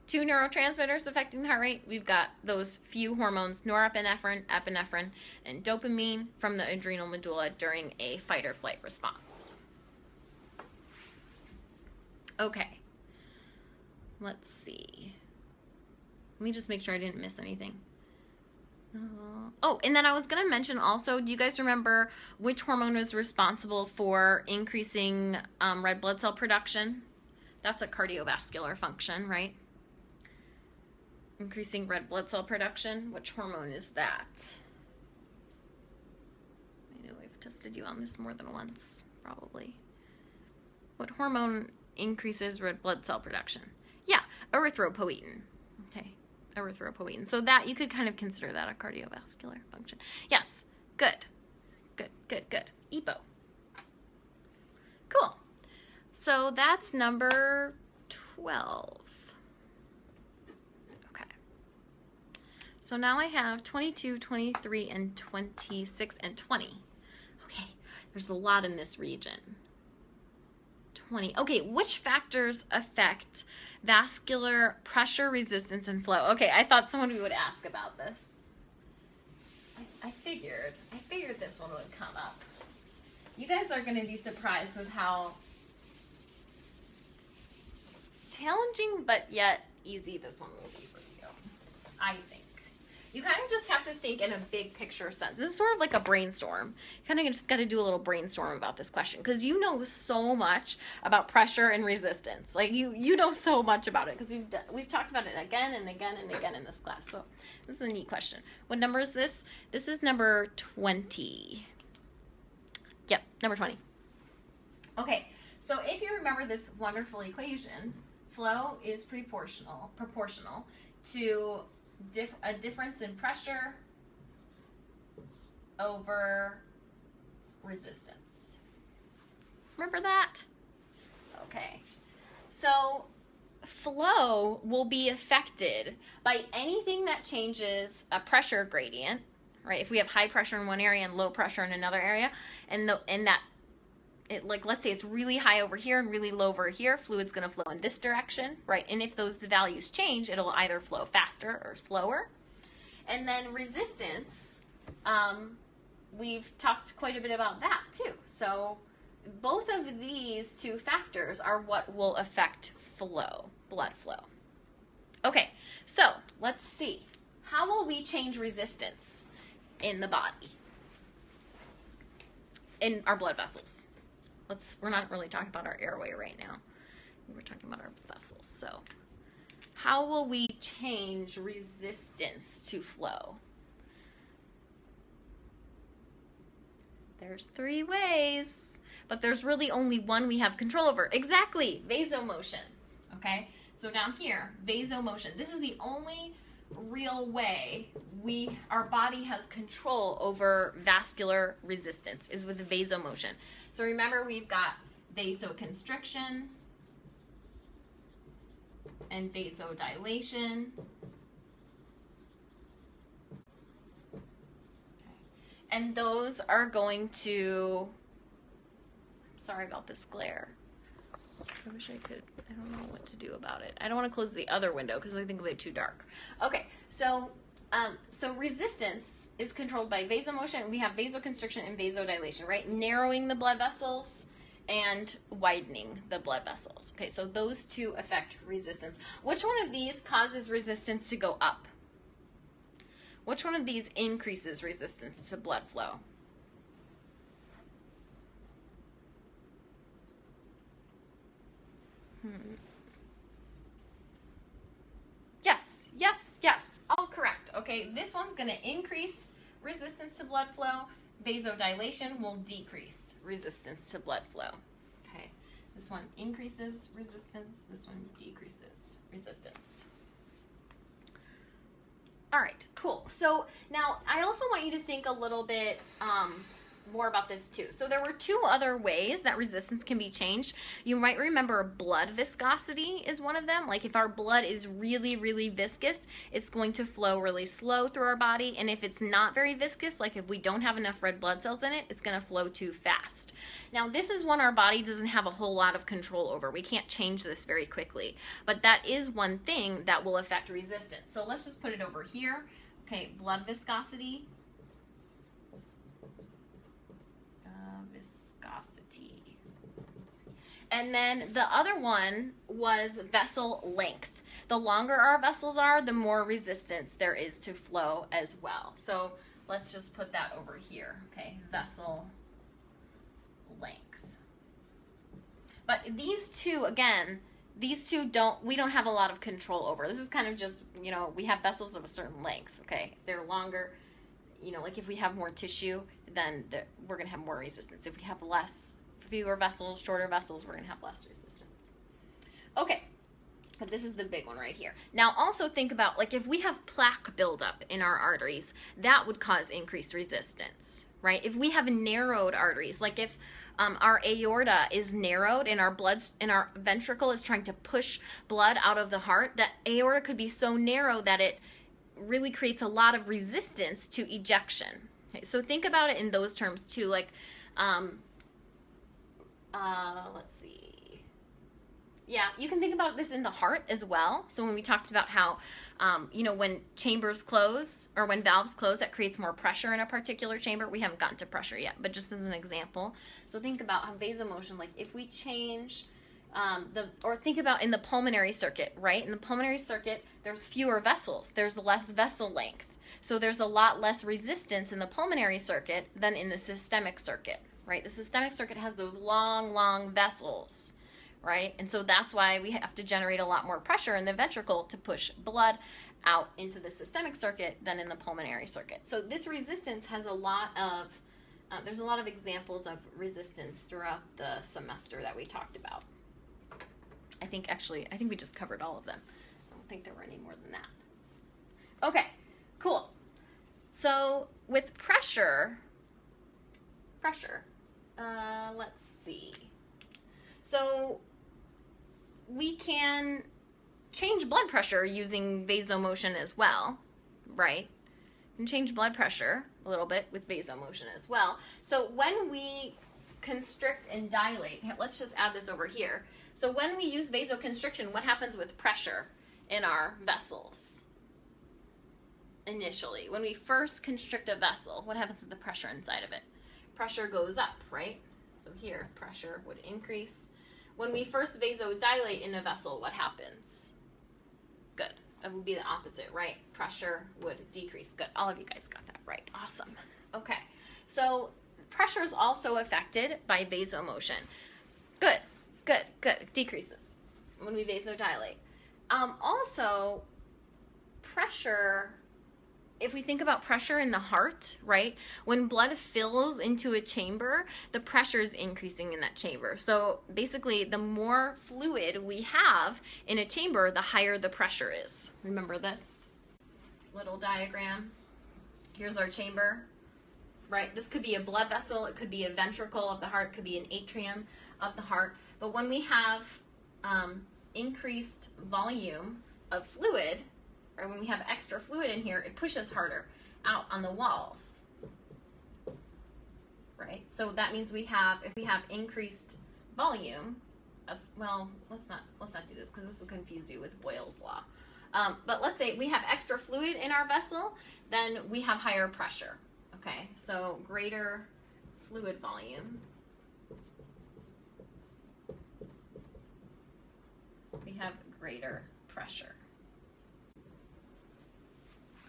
2 neurotransmitters affecting the heart rate. We've got those few hormones, norepinephrine, epinephrine, and dopamine from the adrenal medulla during a fight or flight response. Okay. Let's see. Let me just make sure I didn't miss anything. Oh, and then I was going to mention also, do you guys remember which hormone was responsible for increasing red blood cell production? That's a cardiovascular function, right? Increasing red blood cell production. Which hormone is that? I know I've tested you on this more than once, probably. What hormone increases red blood cell production? Yeah, erythropoietin. Okay, erythropoietin. So that, you could kind of consider that a cardiovascular function. Yes, good. Good, good, good. EPO. Cool. So that's number 12. So now I have 22, 23, and 26, and 20. Okay, there's a lot in this region. 20. Okay, which factors affect vascular pressure, resistance, and flow? Okay, I thought someone would ask about this. I figured this one would come up. You guys are going to be surprised with how challenging but yet easy this one will be for you, I think. You kind of just have to think in a big picture sense. This is sort of like a brainstorm. You kind of just got to do a little brainstorm about this question because you know so much about pressure and resistance. Like you know so much about it because we've talked about it again and again and again in this class. So this is a neat question. What number is this? This is number 20. Yep, number 20. Okay, so if you remember this wonderful equation, flow is proportional to a difference in pressure over resistance. Remember that? Okay. So flow will be affected by anything that changes a pressure gradient, right? If we have high pressure in one area and low pressure in another area, and that like let's say it's really high over here and really low over here, fluid's going to flow in this direction, right? And if those values change, it'll either flow faster or slower. And then resistance, we've talked quite a bit about that too. So both of these two factors are what will affect flow, blood flow. Okay, so let's see. How will we change resistance in the body, in our blood vessels? We're not really talking about our airway right now. We're talking about our vessels. So how will we change resistance to flow? There's 3 ways, but there's really only one we have control over. Exactly, vasomotion. Okay, so down here, vasomotion. This is the only real way our body has control over vascular resistance is with vasomotion. So remember, we've got vasoconstriction and vasodilation. And those are going to Sorry about this glare. I wish I could, I don't know what to do about it. I don't want to close the other window because I think it'll be too dark. Okay, so resistance is controlled by vasomotion. We have vasoconstriction and vasodilation, right? Narrowing the blood vessels and widening the blood vessels. Okay, so those two affect resistance. Which one of these causes resistance to go up? Which one of these increases resistance to blood flow? Yes, yes, yes. All correct. Okay, this one's going to increase resistance to blood flow. Vasodilation will decrease resistance to blood flow. Okay, this one increases resistance. This one decreases resistance. All right, cool. So now I also want you to think a little bit more about this too. So there were two other ways that resistance can be changed. You might remember blood viscosity is one of them. Like if our blood is really, really viscous, it's going to flow really slow through our body. And if it's not very viscous, like if we don't have enough red blood cells in it, it's going to flow too fast. Now this is one our body doesn't have a whole lot of control over. We can't change this very quickly, but that is one thing that will affect resistance. So let's just put it over here. Okay, blood viscosity. Viscosity. And then the other one was vessel length. The longer our vessels are, the more resistance there is to flow as well. So let's just put that over here. Okay, vessel length. But these two, again, these two we don't have a lot of control over. This is kind of just, you know, we have vessels of a certain length, okay? If they're longer, you know, like if we have more tissue, then we're going to have more resistance. If we have fewer vessels, shorter vessels, we're going to have less resistance. Okay, but this is the big one right here. Now also think about, like if we have plaque buildup in our arteries, that would cause increased resistance, right? If we have narrowed arteries, like if our aorta is narrowed and our ventricle is trying to push blood out of the heart, that aorta could be so narrow that it really creates a lot of resistance to ejection. Okay, so think about it in those terms too. Like, let's see. Yeah, you can think about this in the heart as well. So when we talked about how, you know, when chambers close or when valves close, that creates more pressure in a particular chamber. We haven't gotten to pressure yet, but just as an example. So think about how vasomotion, like if we change or think about in the pulmonary circuit, right? In the pulmonary circuit, there's fewer vessels. There's less vessel length. So there's a lot less resistance in the pulmonary circuit than in the systemic circuit, right? The systemic circuit has those long, long vessels, right? And so that's why we have to generate a lot more pressure in the ventricle to push blood out into the systemic circuit than in the pulmonary circuit. So this resistance has a lot of, there's a lot of examples of resistance throughout the semester that we talked about. I think we just covered all of them. I don't think there were any more than that. Okay, cool. So with pressure, let's see. So we can change blood pressure using vasomotion as well, right? We can change blood pressure a little bit with vasomotion as well. So when we constrict and dilate, let's just add this over here. So when we use vasoconstriction, what happens with pressure in our vessels? Initially, when we first constrict a vessel, what happens with the pressure inside of it? Pressure goes up, right? So here, pressure would increase. When we first vasodilate in a vessel, what happens? Good. It would be the opposite, right? Pressure would decrease. Good. All of you guys got that right. Awesome. Okay. So pressure is also affected by vasomotion. Good. Good. Good. It decreases when we vasodilate. Also, pressure, if we think about pressure in the heart, right? When blood fills into a chamber, the pressure is increasing in that chamber. So basically, the more fluid we have in a chamber, the higher the pressure is. Remember this little diagram? Here's our chamber, right? This could be a blood vessel. It could be a ventricle of the heart. It could be an atrium of the heart. But when we have increased volume of fluid, or when we have extra fluid in here, it pushes harder out on the walls, right? So that means if we have increased volume of, well, let's not do this because this will confuse you with Boyle's law. But let's say we have extra fluid in our vessel, then we have higher pressure, okay? So greater fluid volume. We have greater pressure.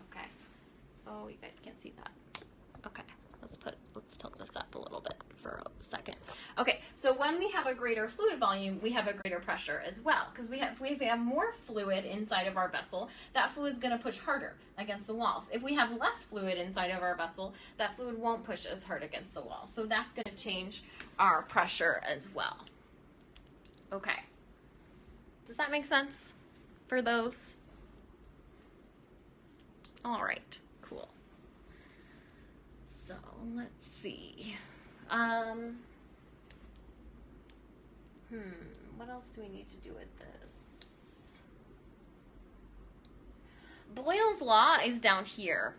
Okay. Oh, you guys can't see that. Okay. Let's tilt this up a little bit for a second. Okay, so when we have a greater fluid volume, we have a greater pressure as well, because if we have more fluid inside of our vessel, that fluid is going to push harder against the walls. If we have less fluid inside of our vessel, that fluid won't push as hard against the wall. So that's going to change our pressure as well. Okay. Does that make sense for those? All right, cool. So let's see. What else do we need to do with this? Boyle's law is down here.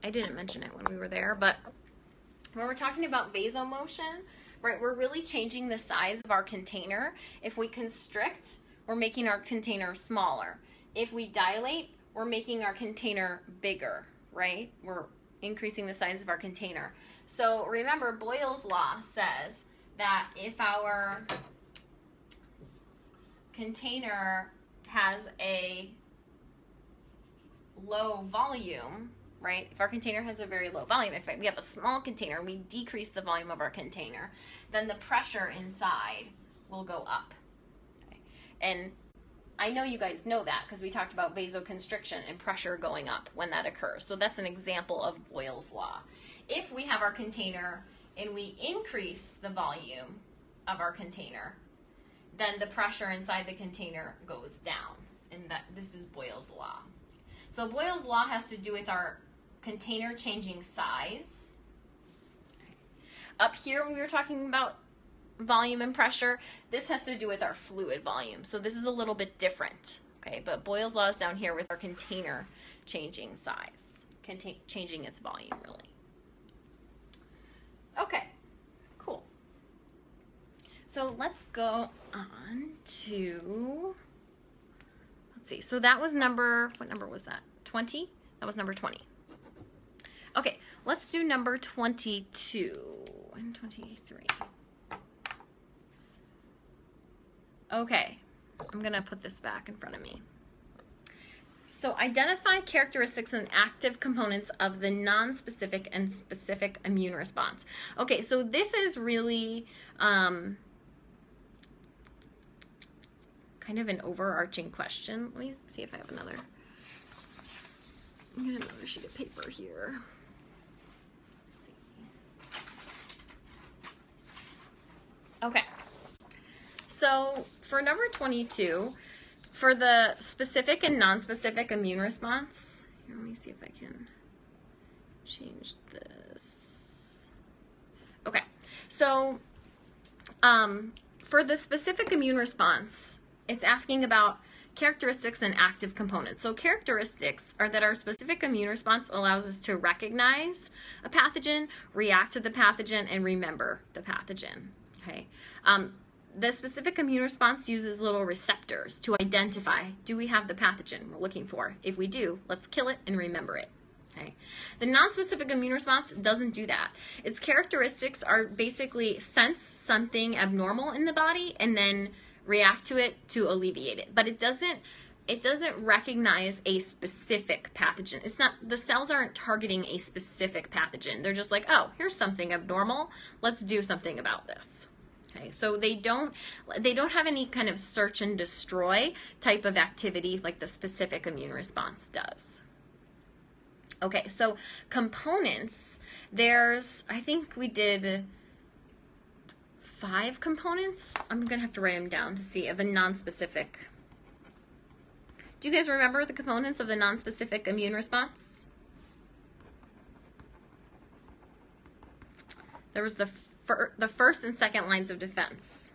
I didn't mention it when we were there, but when we're talking about vasomotion, right, we're really changing the size of our container. If we constrict, we're making our container smaller. If we dilate, we're making our container bigger, right? We're increasing the size of our container. So remember, Boyle's law says that if our container has a low volume, right? If our container has a very low volume, if we have a small container and we decrease the volume of our container, then the pressure inside will go up. Okay. And I know you guys know that because we talked about vasoconstriction and pressure going up when that occurs. So that's an example of Boyle's law. If we have our container and we increase the volume of our container, then the pressure inside the container goes down. And this is Boyle's law. So Boyle's law has to do with our container changing size. Up here when we were talking about volume and pressure, this has to do with our fluid volume. So this is a little bit different, okay? But Boyle's law is down here with our container changing size, changing its volume, really. Okay, cool. So let's go on to, let's see. So that was what number was that? 20? That was number 20. Okay, let's do number 22 and 23. Okay, I'm gonna put this back in front of me. So identify characteristics and active components of the non-specific and specific immune response. Okay, so this is really kind of an overarching question. Let me see if I have another sheet of paper here. Let's see. Okay. So for number 22, for the specific and non-specific immune response, here, let me see if I can change this. Okay, so for the specific immune response, it's asking about characteristics and active components. So characteristics are that our specific immune response allows us to recognize a pathogen, react to the pathogen, and remember the pathogen. Okay. The specific immune response uses little receptors to identify, do we have the pathogen we're looking for? If we do, let's kill it and remember it. Okay. The non-specific immune response doesn't do that. Its characteristics are basically sense something abnormal in the body and then react to it to alleviate it. But it doesn't recognize a specific pathogen. It's not, the cells aren't targeting a specific pathogen. They're just like, oh, here's something abnormal. Let's do something about this. Okay, so they don't have any kind of search and destroy type of activity like the specific immune response does. Okay, so components, I think we did 5 components. I'm gonna have to write them down to see, of the non-specific. Do you guys remember the components of the non-specific immune response? There was the first and second lines of defense.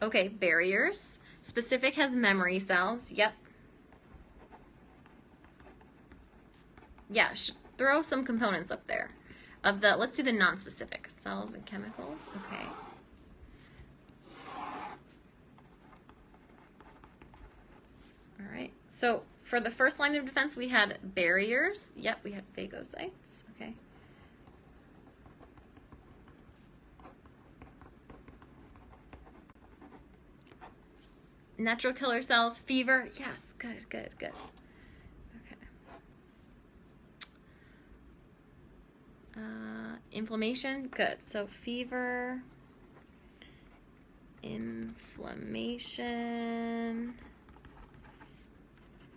Okay, barriers. Specific has memory cells. Yep. Yeah, throw some components up there. let's do the non-specific. Cells and chemicals, okay. All right, so for the first line of defense, we had barriers. Yep, we had phagocytes, okay. Natural killer cells, fever, yes, good, good, good. Okay. Inflammation, good. So fever, inflammation,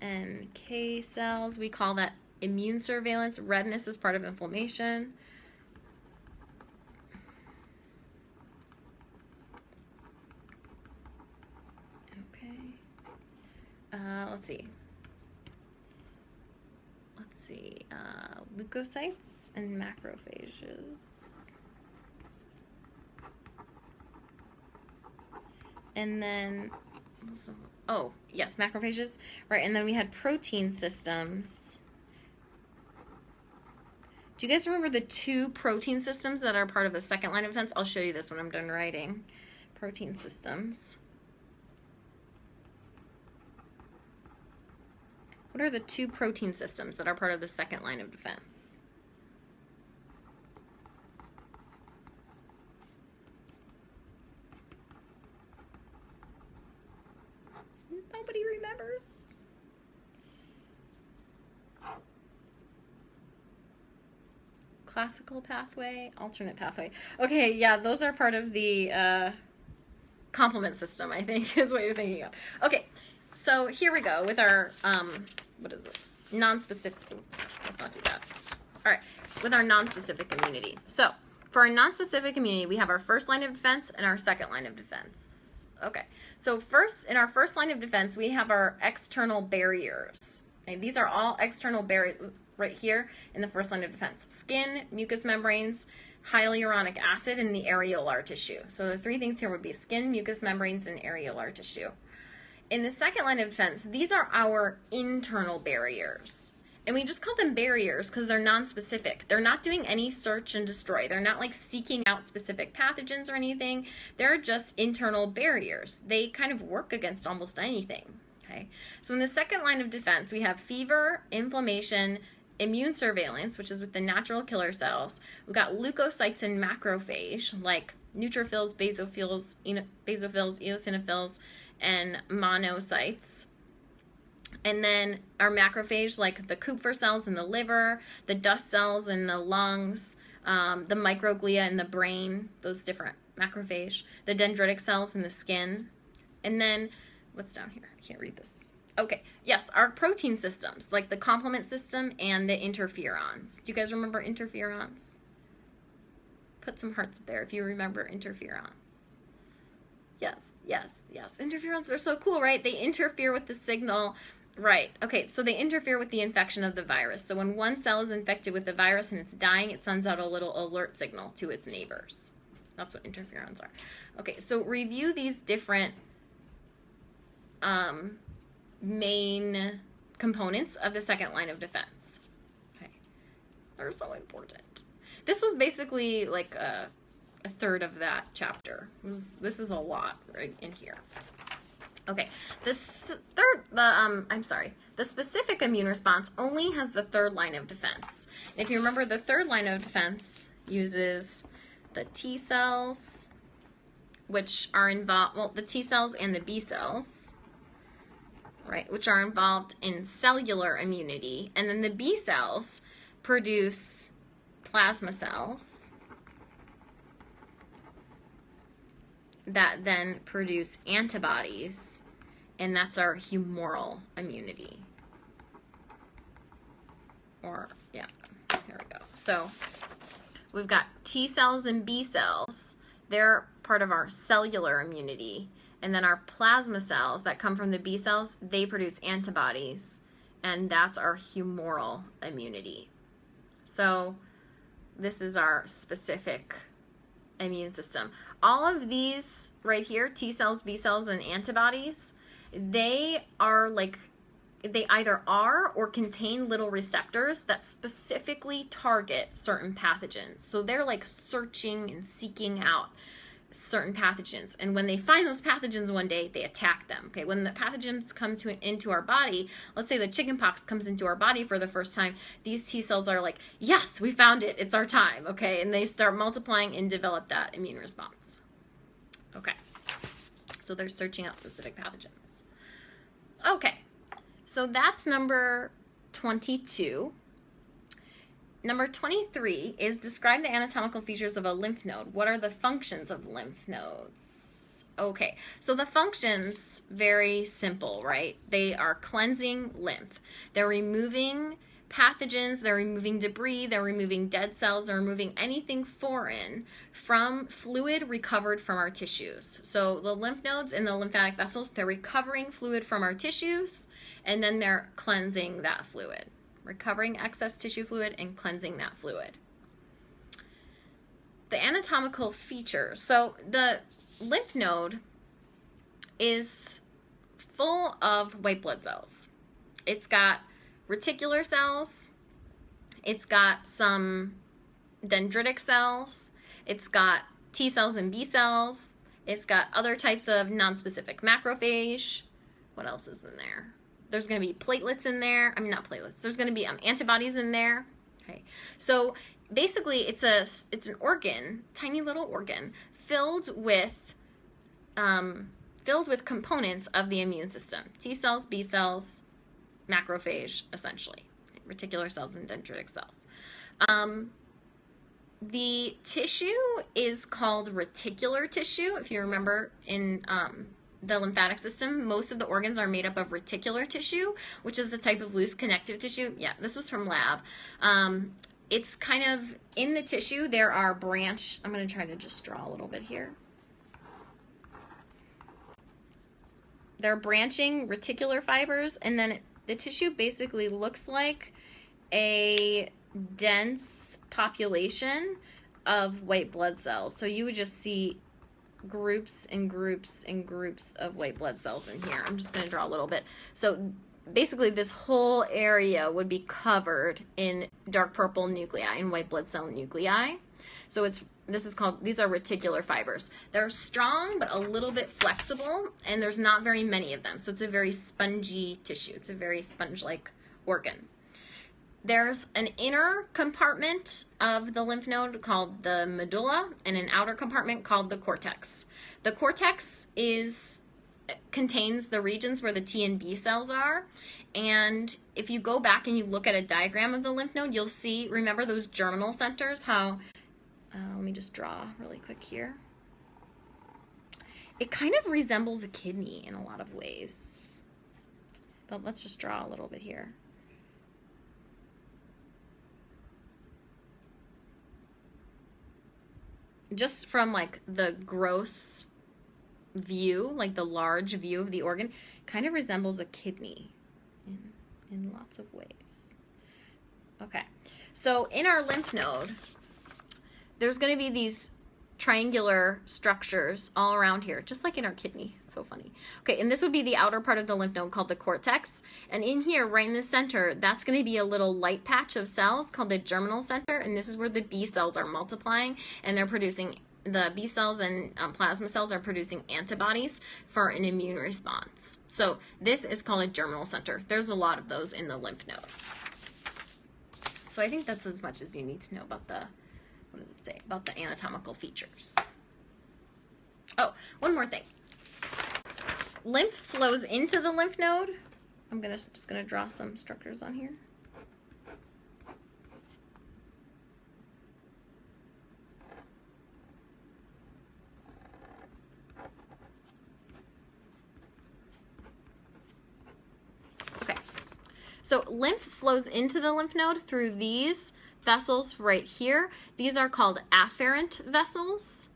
NK cells, we call that immune surveillance. Redness is part of inflammation. Let's see, leukocytes and macrophages. And then, oh, yes, macrophages, right, and then we had protein systems. Do you guys remember the two protein systems that are part of the second line of defense? I'll show you this when I'm done writing. Protein systems. What are the two protein systems that are part of the second line of defense? Nobody remembers. Classical pathway, alternate pathway. Okay, yeah, those are part of the complement system, I think, is what you're thinking of. Okay, so here we go with our what is this? Non-specific. Let's not do that. All right, with our non-specific immunity. So for our non-specific immunity, we have our first line of defense and our second line of defense. Okay, so first, in our first line of defense, we have our external barriers. Okay, these are all external barriers right here in the first line of defense. Skin, mucous membranes, hyaluronic acid, and the areolar tissue. So the three things here would be skin, mucous membranes, and areolar tissue. In the second line of defense, these are our internal barriers. And we just call them barriers because they're non-specific. They're not doing any search and destroy. They're not like seeking out specific pathogens or anything. They're just internal barriers. They kind of work against almost anything. Okay. So in the second line of defense, we have fever, inflammation, immune surveillance, which is with the natural killer cells. We've got leukocytes and macrophage, like neutrophils, basophils, eosinophils, and monocytes. And then our macrophage, like the Kupffer cells in the liver, the dust cells in the lungs, the microglia in the brain, those different macrophage, the dendritic cells in the skin. And then, what's down here? I can't read this. Okay, yes, our protein systems, like the complement system and the interferons. Do you guys remember interferons? Put some hearts up there if you remember interferons. Yes, yes, yes. Interferons are so cool, right? They interfere with the signal. Right. Okay, so they interfere with the infection of the virus. So when one cell is infected with the virus and it's dying, it sends out a little alert signal to its neighbors. That's what interferons are. Okay, so review these different main components of the second line of defense. Okay, they're so important. This was basically like a third of that chapter. This is a lot right in here. Okay, the specific immune response only has the third line of defense. If you remember, the third line of defense uses the T cells, which are involved, well, the T cells and the B cells, right, which are involved in cellular immunity, and then the B cells produce plasma cells that then produce antibodies, and that's our humoral immunity. Or, yeah, here we go. So we've got T cells and B cells. They're part of our cellular immunity. And then our plasma cells that come from the B cells, they produce antibodies, and that's our humoral immunity. So this is our specific immune system. All of these right here, T cells, B cells, and antibodies, they are like they either are or contain little receptors that specifically target certain pathogens. So they're like searching and seeking out certain pathogens, and when they find those pathogens one day, they attack them. Okay, when the pathogens come into our body, let's say the chickenpox comes into our body for the first time, these T cells are like, yes, we found it, it's our time. Okay, and they start multiplying and develop that immune response. Okay, so they're searching out specific pathogens. Okay, so that's number 22. Number 23 is describe the anatomical features of a lymph node. What are the functions of lymph nodes? Okay, so the functions, very simple, right? They are cleansing lymph. They're removing pathogens, they're removing debris, they're removing dead cells, they're removing anything foreign from fluid recovered from our tissues. So the lymph nodes and the lymphatic vessels, they're recovering fluid from our tissues, and then they're cleansing that fluid. Recovering excess tissue fluid and cleansing that fluid. The anatomical features. So the lymph node is full of white blood cells. It's got reticular cells. It's got some dendritic cells. It's got T cells and B cells. It's got other types of nonspecific macrophage. What else is in there? There's going to be platelets in there. I mean, not platelets. There's going to be antibodies in there. Okay, so basically, it's an organ, tiny little organ, filled with components of the immune system: T cells, B cells, macrophage, essentially, reticular cells and dendritic cells. The tissue is called reticular tissue. If you remember in the lymphatic system, most of the organs are made up of reticular tissue, which is a type of loose connective tissue. Yeah, this was from lab. It's kind of in the tissue, there are I'm going to try to just draw a little bit here. They're branching reticular fibers, and then the tissue basically looks like a dense population of white blood cells. So you would just see groups and groups and groups of white blood cells in here. I'm just going to draw a little bit. So basically this whole area would be covered in dark purple nuclei, in white blood cell nuclei. So these are reticular fibers. They're strong but a little bit flexible, and there's not very many of them. So it's a very spongy tissue. It's a very sponge-like organ. There's an inner compartment of the lymph node called the medulla, and an outer compartment called the cortex. The cortex contains the regions where the T and B cells are, and if you go back and you look at a diagram of the lymph node, you'll see, remember those germinal centers, how, let me just draw really quick here. It kind of resembles a kidney in a lot of ways, but let's just draw a little bit here. Just from like the gross view, like the large view of the organ, kind of resembles a kidney in lots of ways. Okay, so in our lymph node, there's going to be these triangular structures all around here, just like in our kidney. It's so funny. Okay, and this would be the outer part of the lymph node called the cortex. And in here, right in the center, that's going to be a little light patch of cells called the germinal center. And this is where the B cells are multiplying, and they're producing, the B cells and plasma cells are producing antibodies for an immune response. So this is called a germinal center. There's a lot of those in the lymph node. So I think that's as much as you need to know about the, what does it say, about the anatomical features. Oh, one more thing. Lymph flows into the lymph node. I'm just gonna draw some structures on here. Okay, so lymph flows into the lymph node through these vessels right here. These are called afferent vessels,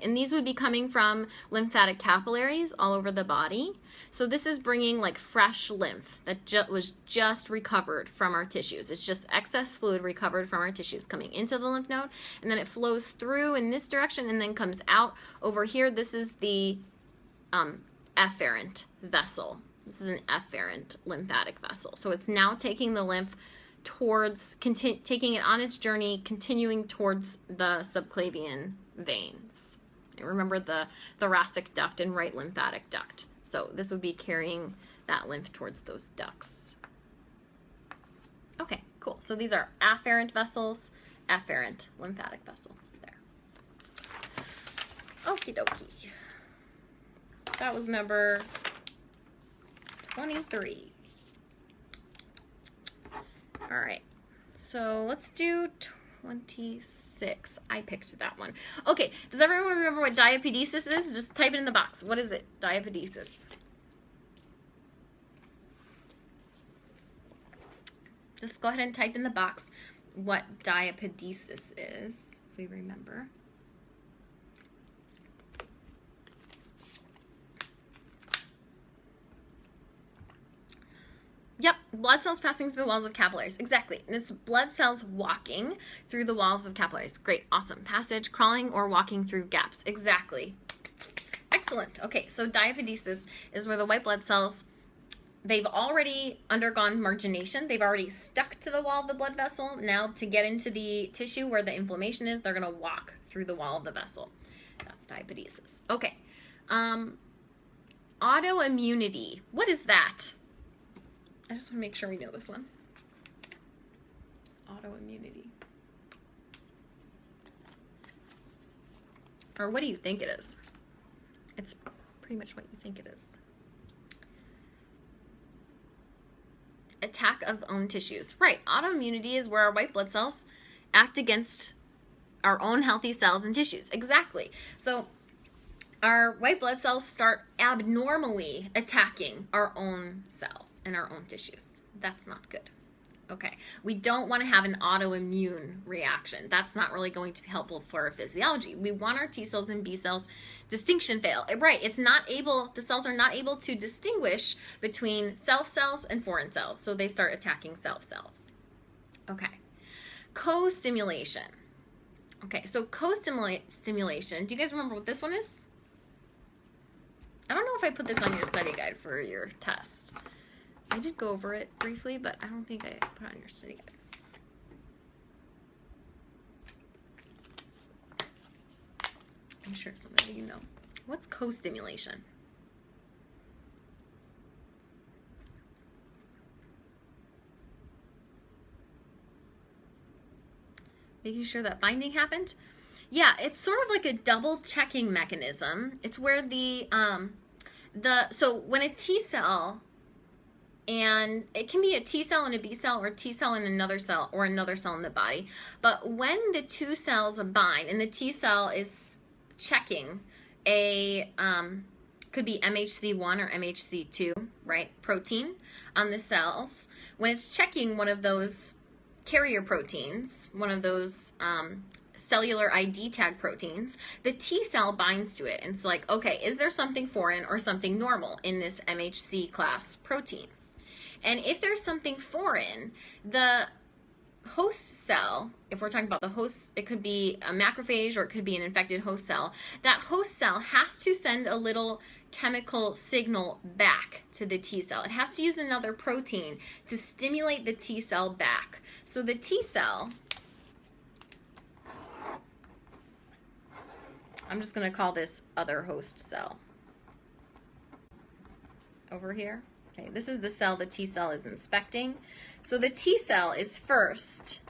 and these would be coming from lymphatic capillaries all over the body. So this is bringing like fresh lymph that was just recovered from our tissues. It's just excess fluid recovered from our tissues coming into the lymph node, and then it flows through in this direction and then comes out over here. This is the afferent vessel. This is an efferent lymphatic vessel. So it's now taking the lymph towards, taking it on its journey, continuing towards the subclavian veins. And remember the thoracic duct and right lymphatic duct. So this would be carrying that lymph towards those ducts. Okay, cool. So these are afferent vessels, efferent lymphatic vessel there. Okie dokie. That was number 23. All right, so let's do 26. I picked that one. Okay, does everyone remember what diapedesis is? Just type it in the box. What is it? Diapedesis. Just go ahead and type in the box what diapedesis is, if we remember. Yep, blood cells passing through the walls of capillaries. Exactly. And it's blood cells walking through the walls of capillaries. Great, awesome. Passage, crawling, or walking through gaps. Exactly. Excellent. Okay, so diapedesis is where the white blood cells, they've already undergone margination. They've already stuck to the wall of the blood vessel. Now to get into the tissue where the inflammation is, they're going to walk through the wall of the vessel. That's diapedesis. Okay. Autoimmunity. What is that? I just want to make sure we know this one. Autoimmunity. Or what do you think it is? It's pretty much what you think it is. Attack of own tissues. Right. Autoimmunity is where our white blood cells act against our own healthy cells and tissues. Exactly. So our white blood cells start abnormally attacking our own cells and our own tissues. That's not good. Okay. We don't want to have an autoimmune reaction. That's not really going to be helpful for our physiology. We want our T cells and B cells distinction fail. Right. It's not able, the cells are not able to distinguish between self cells and foreign cells. So they start attacking self cells. Okay. Co-stimulation. Okay. So co-stimulation. Do you guys remember what this one is? I don't know if I put this on your study guide for your test. I did go over it briefly, but I don't think I put it on your study guide. I'm sure some of you know. What's co-stimulation? Making sure that binding happened? Yeah, it's sort of like a double checking mechanism. It's where so when a T cell, and it can be a T cell and a B cell, or a T cell and another cell, or another cell in the body, but when the two cells bind and the T cell is checking a, could be MHC1 or MHC2, right, protein on the cells, when it's checking one of those carrier proteins, one of those cellular ID tag proteins, the T cell binds to it. And it's like, okay, is there something foreign or something normal in this MHC class protein? And if there's something foreign, the host cell, if we're talking about the host, it could be a macrophage or it could be an infected host cell. That host cell has to send a little chemical signal back to the T cell. It has to use another protein to stimulate the T cell back. So the T cell, I'm just going to call this other host cell over here. Okay, this is the cell the T cell is inspecting. So the T cell is first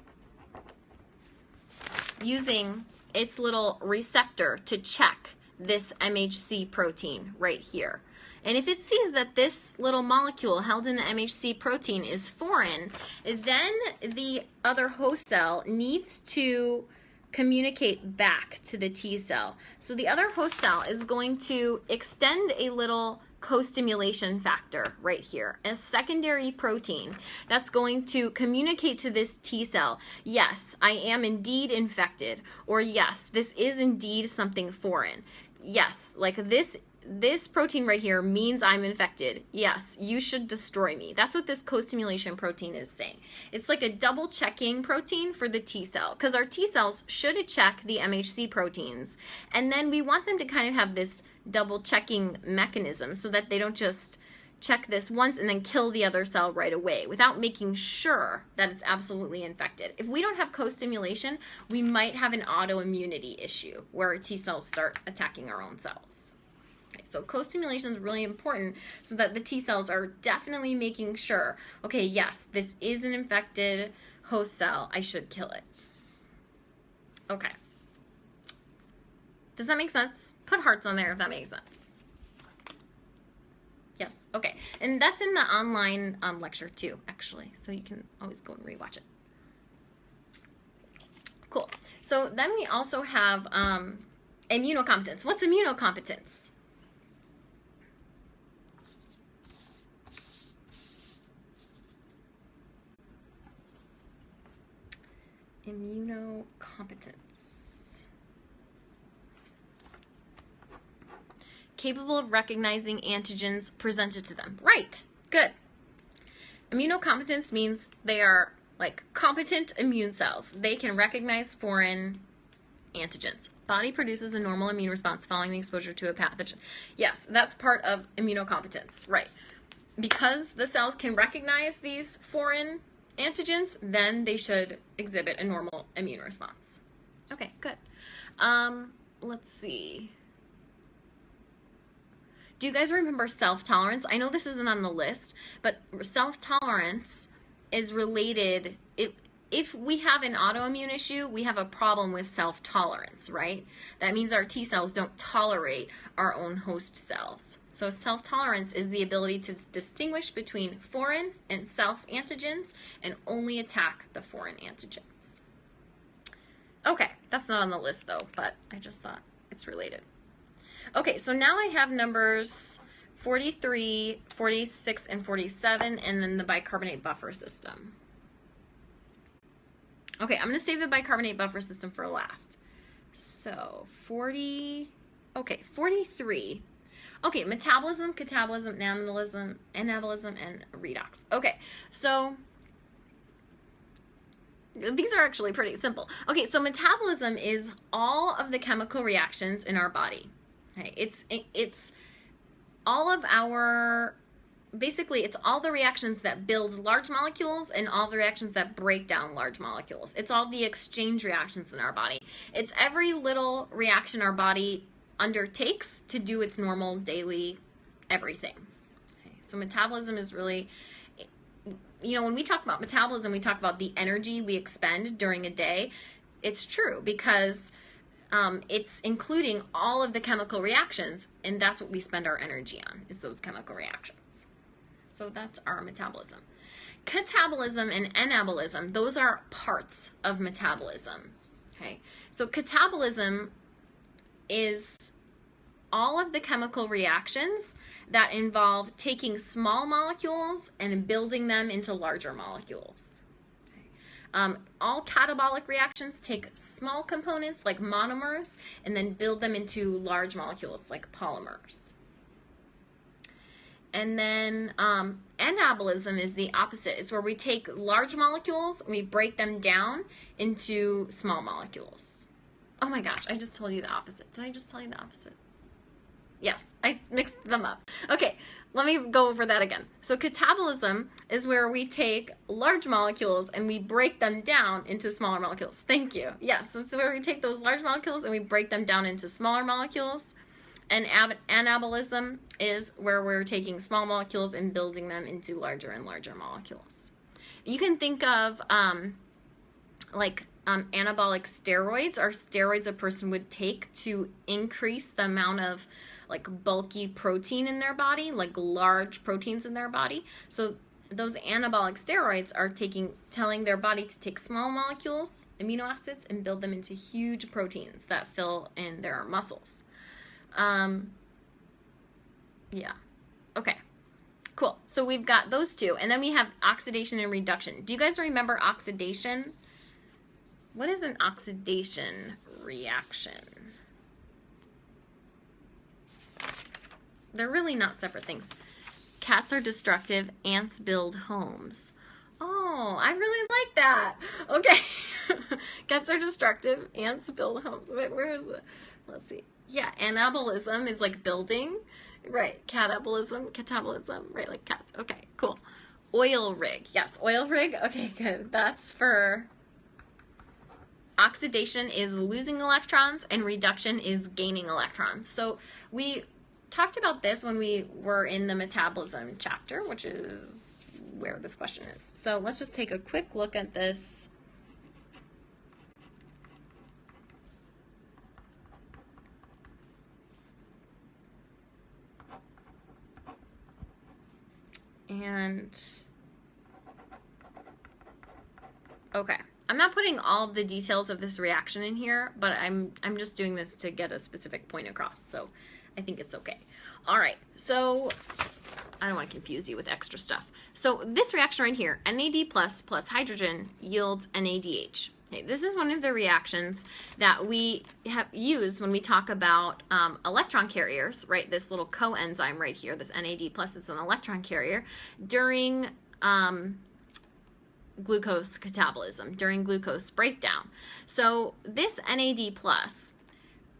using its little receptor to check this MHC protein right here. And if it sees that this little molecule held in the MHC protein is foreign, then the other host cell needs to communicate back to the T cell. So the other host cell is going to extend a little co-stimulation factor right here, a secondary protein that's going to communicate to this T cell, yes, I am indeed infected, or yes, this is indeed something foreign. Yes, like this protein right here means I'm infected. Yes, you should destroy me. That's what this co-stimulation protein is saying. It's like a double checking protein for the T cell, because our T cells should check the MHC proteins, and then we want them to kind of have this double checking mechanism so that they don't just check this once and then kill the other cell right away without making sure that it's absolutely infected. If we don't have co-stimulation, we might have an autoimmunity issue where our T cells start attacking our own cells. Okay, so co-stimulation is really important so that the T cells are definitely making sure, okay, yes, this is an infected host cell, I should kill it. Okay. Does that make sense? Put hearts on there if that makes sense. Yes, okay. And that's in the online lecture too, actually. So you can always go and rewatch it. Cool. So then we also have immunocompetence. What's immunocompetence? Immunocompetence. Capable of recognizing antigens presented to them. Right, good. Immunocompetence means they are like competent immune cells. They can recognize foreign antigens. Body produces a normal immune response following the exposure to a pathogen. Yes, that's part of immunocompetence, right. Because the cells can recognize these foreign antigens, then they should exhibit a normal immune response. Okay, good. Let's see. Do you guys remember self-tolerance? I know this isn't on the list, but self-tolerance is related. If we have an autoimmune issue, we have a problem with self-tolerance, right? That means our T cells don't tolerate our own host cells. So self-tolerance is the ability to distinguish between foreign and self-antigens and only attack the foreign antigens. Okay, that's not on the list though, but I just thought it's related. Okay, so now I have numbers 43, 46, and 47, and then the bicarbonate buffer system. Okay, I'm going to save the bicarbonate buffer system for last. So 43. Okay, metabolism, catabolism, anabolism, and redox. Okay, so these are actually pretty simple. Okay, so metabolism is all of the chemical reactions in our body. Okay, it's all of our, basically it's all the reactions that build large molecules and all the reactions that break down large molecules. It's all the exchange reactions in our body. It's every little reaction our body undertakes to do its normal daily everything. Okay, so metabolism is really, you know, when we talk about metabolism, we talk about the energy we expend during a day. It's true because it's including all of the chemical reactions, and that's what we spend our energy on, is those chemical reactions. So that's our metabolism. Catabolism and anabolism, those are parts of metabolism. Okay, so catabolism is all of the chemical reactions that involve taking small molecules and building them into larger molecules. All catabolic reactions take small components like monomers and then build them into large molecules like polymers. And then anabolism is the opposite. It's where we take large molecules and we break them down into small molecules. Oh my gosh, I just told you the opposite. Did I just tell you the opposite? Yes, I mixed them up. Okay, let me go over that again. So catabolism is where we take large molecules and we break them down into smaller molecules. Thank you. Yes, so it's where we take those large molecules and we break them down into smaller molecules. And anabolism is where we're taking small molecules and building them into larger and larger molecules. You can think of anabolic steroids are steroids a person would take to increase the amount of like bulky protein in their body, like large proteins in their body. So those anabolic steroids are telling their body to take small molecules, amino acids, and build them into huge proteins that fill in their muscles. Yeah. Okay. Cool. So we've got those two, and then we have oxidation and reduction. Do you guys remember oxidation? What is an oxidation reaction? They're really not separate things. Cats are destructive, ants build homes. Oh, I really like that. Okay. Cats are destructive. Ants build homes. Wait, where is it? Let's see. Yeah, anabolism is like building. Right. Catabolism. Right, like cats. Okay, cool. Oil rig. Yes, oil rig. Okay, good. That's for oxidation is losing electrons and reduction is gaining electrons. So we talked about this when we were in the metabolism chapter, which is where this question is. So let's just take a quick look at this. And okay, I'm not putting all of the details of this reaction in here, but I'm just doing this to get a specific point across. So I think it's okay. All right, so I don't want to confuse you with extra stuff. So this reaction right here, NAD plus hydrogen yields NADH. Okay, this is one of the reactions that we have used when we talk about electron carriers, right? This little coenzyme right here, this NAD plus is an electron carrier during glucose catabolism, during glucose breakdown. So this NAD plus,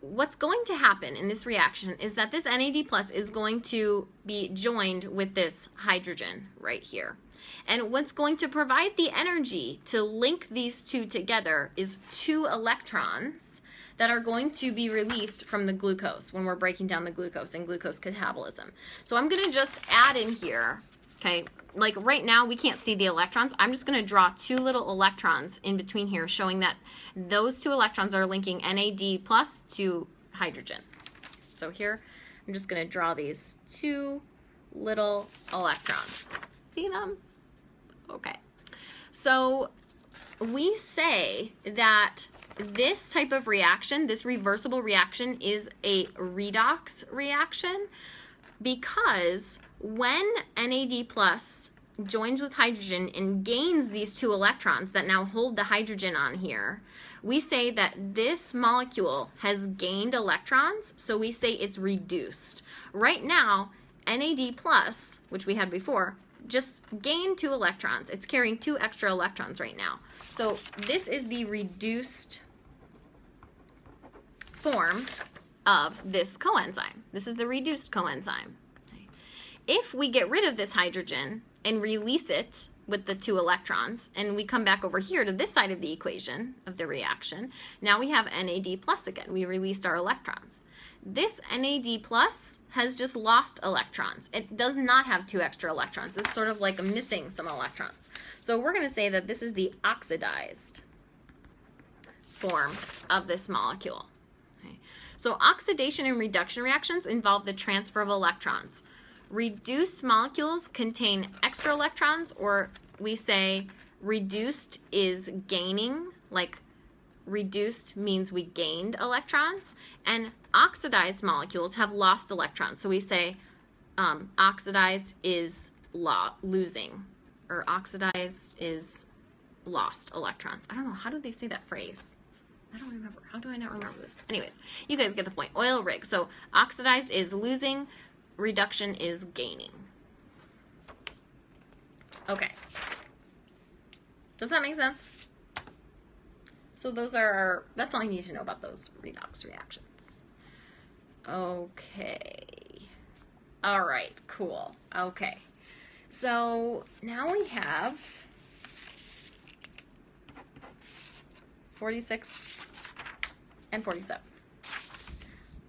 what's going to happen in this reaction is that this NAD plus is going to be joined with this hydrogen right here. And what's going to provide the energy to link these two together is 2 electrons that are going to be released from the glucose when we're breaking down the glucose in glucose catabolism. So I'm going to just add in here, okay, like right now we can't see the electrons. I'm just going to draw 2 little electrons in between here showing that those 2 electrons are linking NAD plus to hydrogen. So here I'm just going to draw these 2 little electrons. See them? Okay. So we say that this type of reaction, this reversible reaction, is a redox reaction because when NAD plus joins with hydrogen and gains these 2 electrons that now hold the hydrogen on here, we say that this molecule has gained electrons, so we say it's reduced. Right now, NAD plus, which we had before, just gained 2 electrons. It's carrying 2 extra electrons right now. So this is the reduced form of this coenzyme. This is the reduced coenzyme. Okay. If we get rid of this hydrogen and release it with the 2 electrons, and we come back over here to this side of the equation of the reaction, now we have NAD plus again. We released our electrons. This NAD plus has just lost electrons. It does not have 2 extra electrons. It's sort of like missing some electrons. So we're going to say that this is the oxidized form of this molecule. Okay. So oxidation and reduction reactions involve the transfer of electrons. Reduced molecules contain extra electrons, or we say reduced is gaining, like reduced means we gained electrons, and oxidized molecules have lost electrons. So we say oxidized is losing, or oxidized is lost electrons. I don't know, how do they say that phrase? I don't remember. How do I not remember this? Anyways, you guys get the point. Oil rig. So oxidized is losing, reduction is gaining. Okay. Does that make sense? So that's all you need to know about those redox reactions. Okay. All right, cool. Okay. So now we have 46 and 47.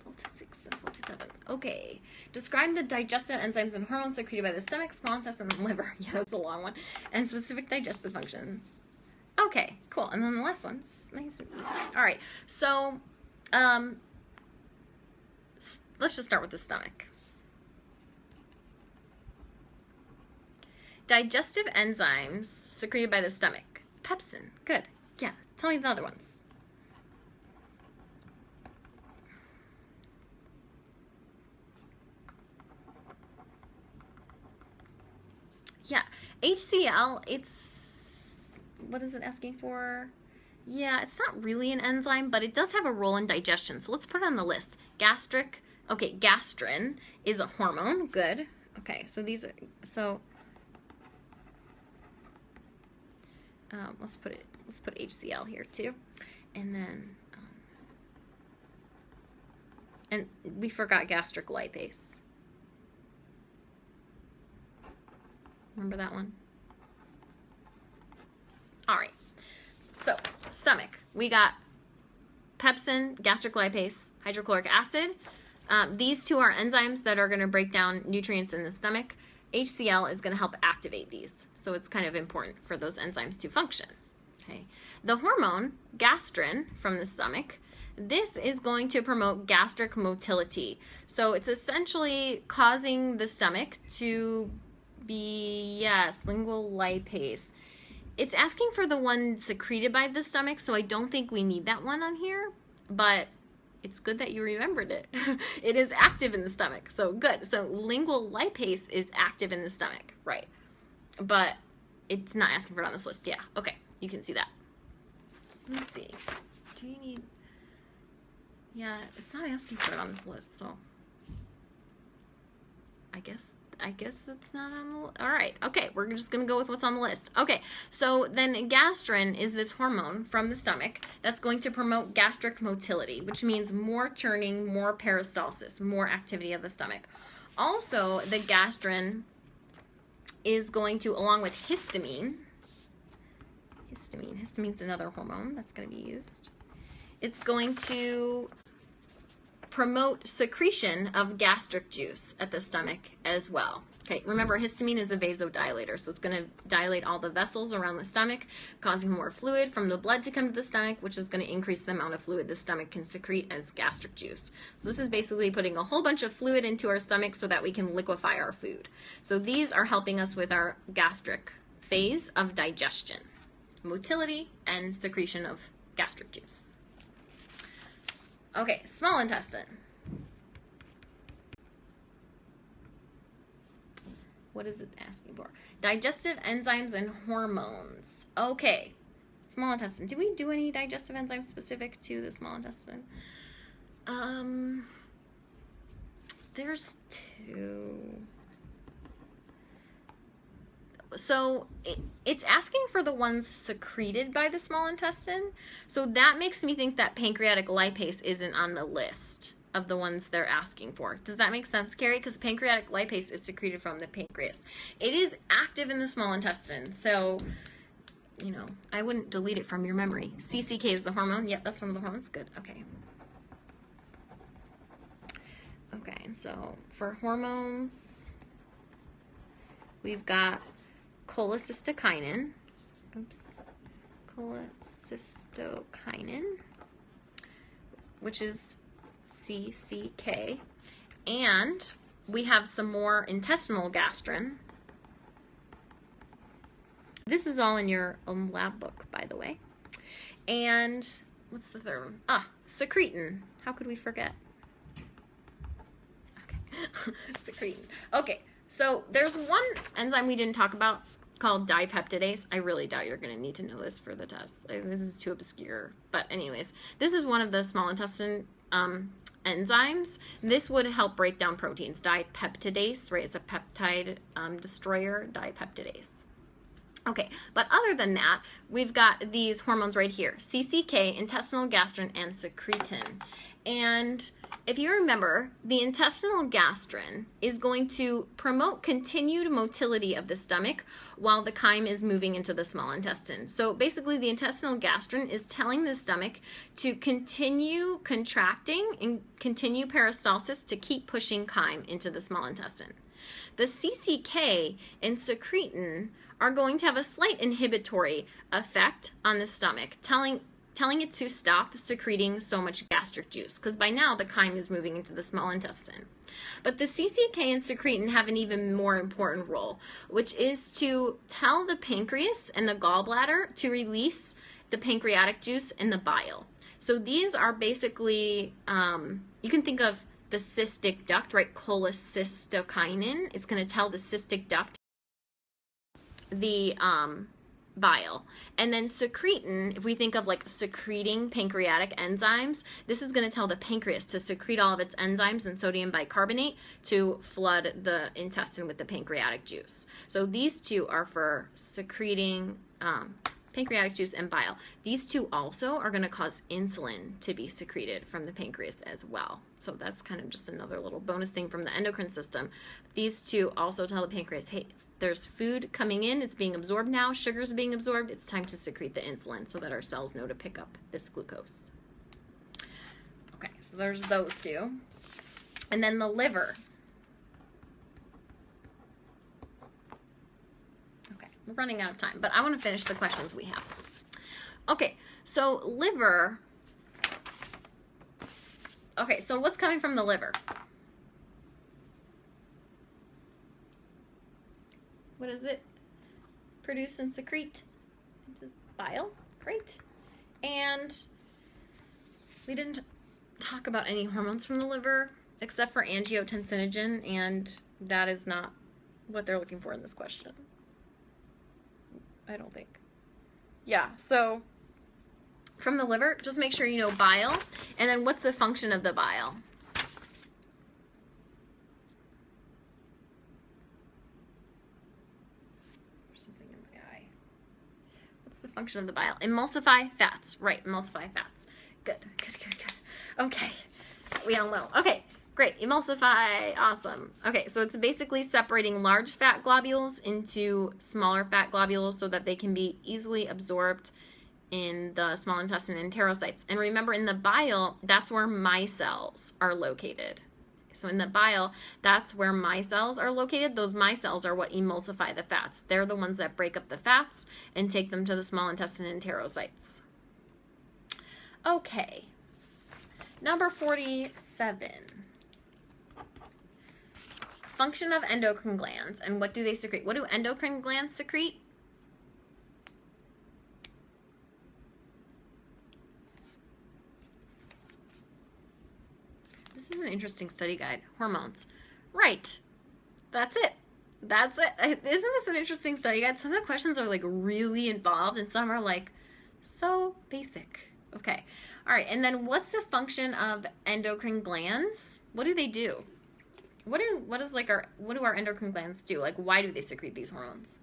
46 and 47. Okay. Describe the digestive enzymes and hormones secreted by the stomach, small intestine, and liver. Yeah, that's a long one. And specific digestive functions. Okay, cool. And then the last one's nice and easy. All right, so let's just start with the stomach. Digestive enzymes secreted by the stomach. Pepsin. Good. Yeah, tell me the other ones. Yeah, HCl, what is it asking for? Yeah, it's not really an enzyme, but it does have a role in digestion. So let's put it on the list. Gastric, okay, gastrin is a hormone. Good. Okay, so let's put HCl here too. And then, and we forgot gastric lipase. Remember that one? All right, so stomach, we got pepsin, gastric lipase, hydrochloric acid. These two are enzymes that are going to break down nutrients in the stomach. HCl is going to help activate these, so it's kind of important for those enzymes to function. Okay. The hormone, gastrin, from the stomach, this is going to promote gastric motility. So it's essentially causing the stomach to be, yes, lingual lipase. It's asking for the one secreted by the stomach, so I don't think we need that one on here, but it's good that you remembered it. It is active in the stomach, so good. So lingual lipase is active in the stomach, right? But it's not asking for it on this list. Yeah, okay, you can see that. Let's see. Do you need... Yeah, it's not asking for it on this list, so I guess that's not on the list. All right, okay, we're just going to go with what's on the list. Okay, so then gastrin is this hormone from the stomach that's going to promote gastric motility, which means more churning, more peristalsis, more activity of the stomach. Also, the gastrin is going to, along with histamine's another hormone that's going to be used. It's going to promote secretion of gastric juice at the stomach as well. Okay, remember histamine is a vasodilator, so it's going to dilate all the vessels around the stomach, causing more fluid from the blood to come to the stomach, which is going to increase the amount of fluid the stomach can secrete as gastric juice. So this is basically putting a whole bunch of fluid into our stomach so that we can liquefy our food. So these are helping us with our gastric phase of digestion, motility, and secretion of gastric juice. Okay, small intestine. What is it asking for? Digestive enzymes and hormones. Okay, small intestine. Did we do any digestive enzymes specific to the small intestine? There's two. So it's asking for the ones secreted by the small intestine. So that makes me think that pancreatic lipase isn't on the list of the ones they're asking for. Does that make sense, Carrie? Because pancreatic lipase is secreted from the pancreas. It is active in the small intestine. So, you know, I wouldn't delete it from your memory. CCK is the hormone. Yep, that's one of the hormones. Good. Okay. Okay, so for hormones, we've got cholecystokinin, which is CCK, and we have some more intestinal gastrin. This is all in your lab book, by the way. And what's the third one? Ah, secretin. How could we forget? Okay, secretin. Okay, so there's one enzyme we didn't talk about called dipeptidase. I really doubt you're going to need to know this for the test. This is too obscure. But anyways, this is one of the small intestine enzymes. This would help break down proteins. Dipeptidase, right? It's a peptide destroyer, dipeptidase. Okay, but other than that, we've got these hormones right here. CCK, intestinal gastrin, and secretin. And if you remember, the intestinal gastrin is going to promote continued motility of the stomach while the chyme is moving into the small intestine. So basically, the intestinal gastrin is telling the stomach to continue contracting and continue peristalsis to keep pushing chyme into the small intestine. The CCK and secretin are going to have a slight inhibitory effect on the stomach, telling it to stop secreting so much gastric juice, because by now the chyme is moving into the small intestine. But the CCK and secretin have an even more important role, which is to tell the pancreas and the gallbladder to release the pancreatic juice and the bile. So these are basically, you can think of the cystic duct, right? Cholecystokinin. It's going to tell the cystic duct the bile. And then secretin, if we think of like secreting pancreatic enzymes, this is going to tell the pancreas to secrete all of its enzymes and sodium bicarbonate to flood the intestine with the pancreatic juice. So these two are for secreting pancreatic juice and bile. These two also are going to cause insulin to be secreted from the pancreas as well. So that's kind of just another little bonus thing from the endocrine system. These two also tell the pancreas, hey, there's food coming in, it's being absorbed now, sugar's being absorbed, it's time to secrete the insulin so that our cells know to pick up this glucose. Okay, so there's those two. And then the liver. We're running out of time, but I want to finish the questions we have. Okay, so liver. Okay, so what's coming from the liver? What does it produce and secrete? It's bile, great. And we didn't talk about any hormones from the liver except for angiotensinogen, and that is not what they're looking for in this question. I don't think. Yeah, so from the liver, just make sure you know bile. And then what's the function of the bile? There's something in my eye. What's the function of the bile? Emulsify fats. Right, emulsify fats. Good, good, good, good. Okay, we all know. Okay. Great, emulsify, awesome. Okay, so it's basically separating large fat globules into smaller fat globules so that they can be easily absorbed in the small intestine and enterocytes. And remember, in the bile, that's where micelles are located. So in the bile, that's where micelles are located. Those micelles are what emulsify the fats. They're the ones that break up the fats and take them to the small intestine and enterocytes. Okay, number 47. Function of endocrine glands, and what do they secrete? What do endocrine glands secrete? This is an interesting study guide. Hormones. Right. That's it. That's it. Isn't this an interesting study guide? Some of the questions are like really involved and some are like so basic. Okay. All right. And then what's the function of endocrine glands? What do they do? What do our endocrine glands do? Like, why do they secrete these hormones?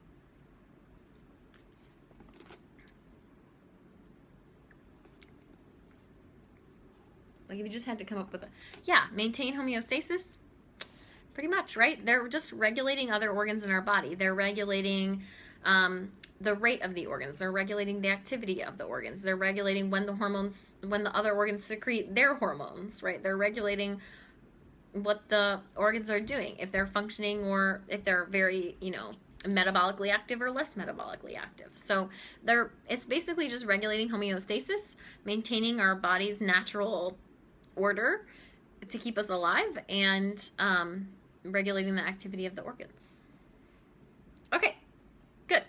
Like, if you just had to come up with a, yeah, maintain homeostasis, pretty much, right? They're just regulating other organs in our body. They're regulating the rate of the organs. They're regulating the activity of the organs. They're regulating when the other organs secrete their hormones, right? They're regulating what the organs are doing, if they're functioning or if they're very, metabolically active or less metabolically active. So it's basically just regulating homeostasis, maintaining our body's natural order to keep us alive, and regulating the activity of the organs. Okay, good.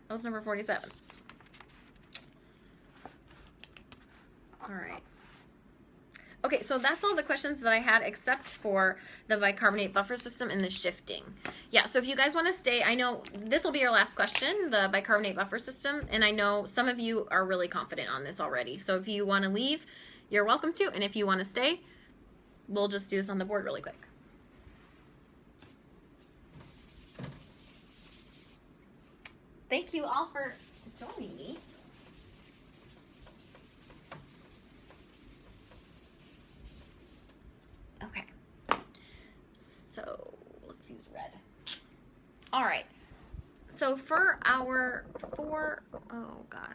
That was number 47. All right. Okay, so that's all the questions that I had except for the bicarbonate buffer system and the shifting. Yeah, so if you guys want to stay, I know this will be your last question, the bicarbonate buffer system, and I know some of you are really confident on this already. So if you want to leave, you're welcome to, and if you want to stay, we'll just do this on the board really quick. Thank you all for joining me. Okay, so let's use red. All right, so for our oh gosh,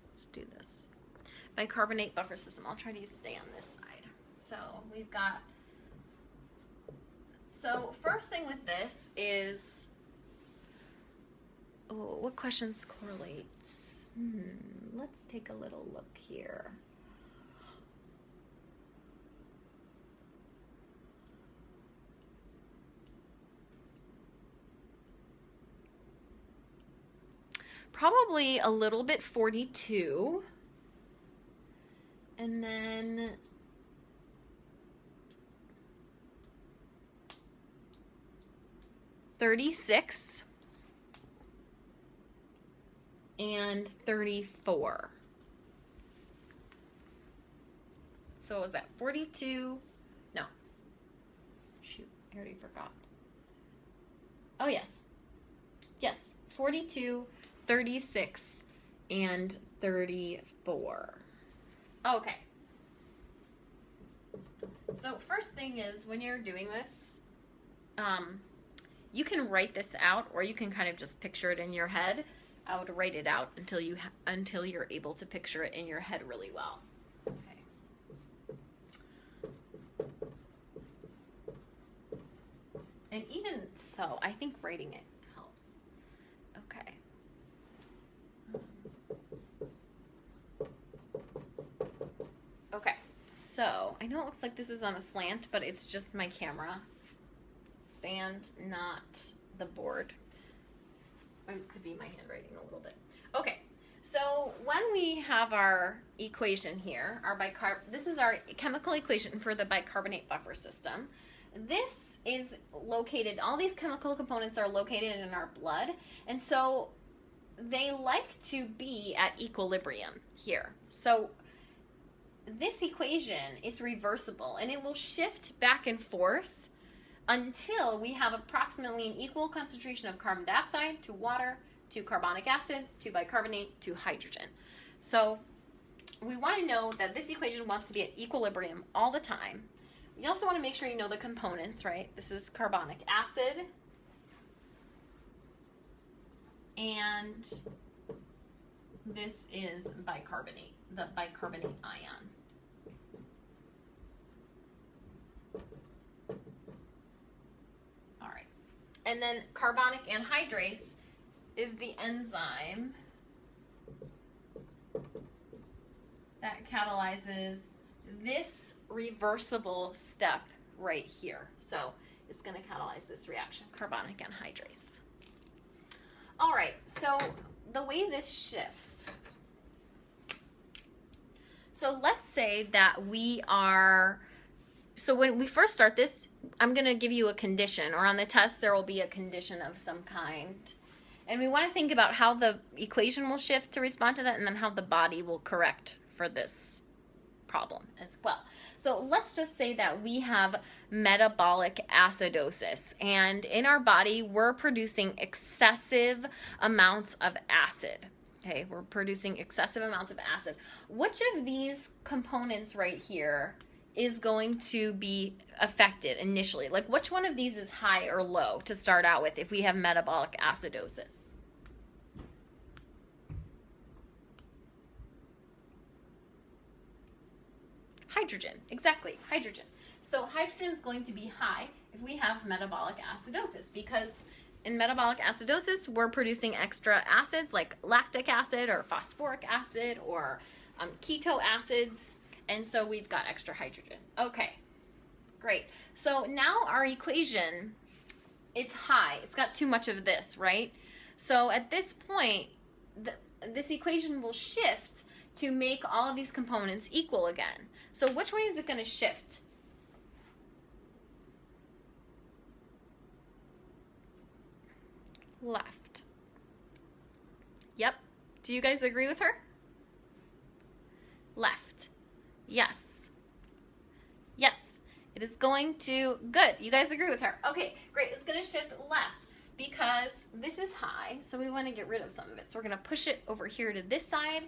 let's do this. Bicarbonate buffer system, I'll try to stay on this side. So we've got, so first thing with this is, oh, what questions correlate? Let's take a little look here. Probably a little bit 42. And then $36 and $34. So what was that? 42? No. Shoot, I already forgot. Oh yes. Yes, 42, 36, and 34. Okay. So first thing is, when you're doing this, you can write this out, or you can kind of just picture it in your head. I would write it out until you're able to picture it in your head really well. Okay. And even so, I think writing it helps. Okay. Okay. So I know it looks like this is on a slant, but it's just my camera stand, not the board. It could be my handwriting a little bit. Okay, so when we have our equation here, this is our chemical equation for the bicarbonate buffer system. This is located, all these chemical components are located in our blood, and so they like to be at equilibrium here. So this equation is reversible, and it will shift back and forth until we have approximately an equal concentration of carbon dioxide to water to carbonic acid to bicarbonate to hydrogen. So we want to know that this equation wants to be at equilibrium all the time. You also want to make sure you know the components, right? This is carbonic acid, and this is bicarbonate, the bicarbonate ion. All right. And then carbonic anhydrase is the enzyme that catalyzes this reversible step right here. So it's going to catalyze this reaction, carbonic anhydrase. All right, so the way this shifts. So let's say that so when we first start this, I'm going to give you a condition, or on the test there will be a condition of some kind. And we want to think about how the equation will shift to respond to that, and then how the body will correct for this problem as well. So let's just say that we have metabolic acidosis, and in our body we're producing excessive amounts of acid. Okay, we're producing excessive amounts of acid. Which of these components right here is going to be affected initially? Like, which one of these is high or low to start out with if we have metabolic acidosis? Hydrogen, exactly, hydrogen. So hydrogen is going to be high if we have metabolic acidosis, because in metabolic acidosis we're producing extra acids like lactic acid or phosphoric acid or keto acids, and so we've got extra hydrogen. Okay, great. So now our equation, it's high. It's got too much of this, right? So at this point, this equation will shift to make all of these components equal again. So which way is it going to shift? Left. Yep. Do you guys agree with her? Left. Yes. Yes. It is going to, good. You guys agree with her. Okay, great. It's going to shift left because this is high, so we want to get rid of some of it. So we're going to push it over here to this side,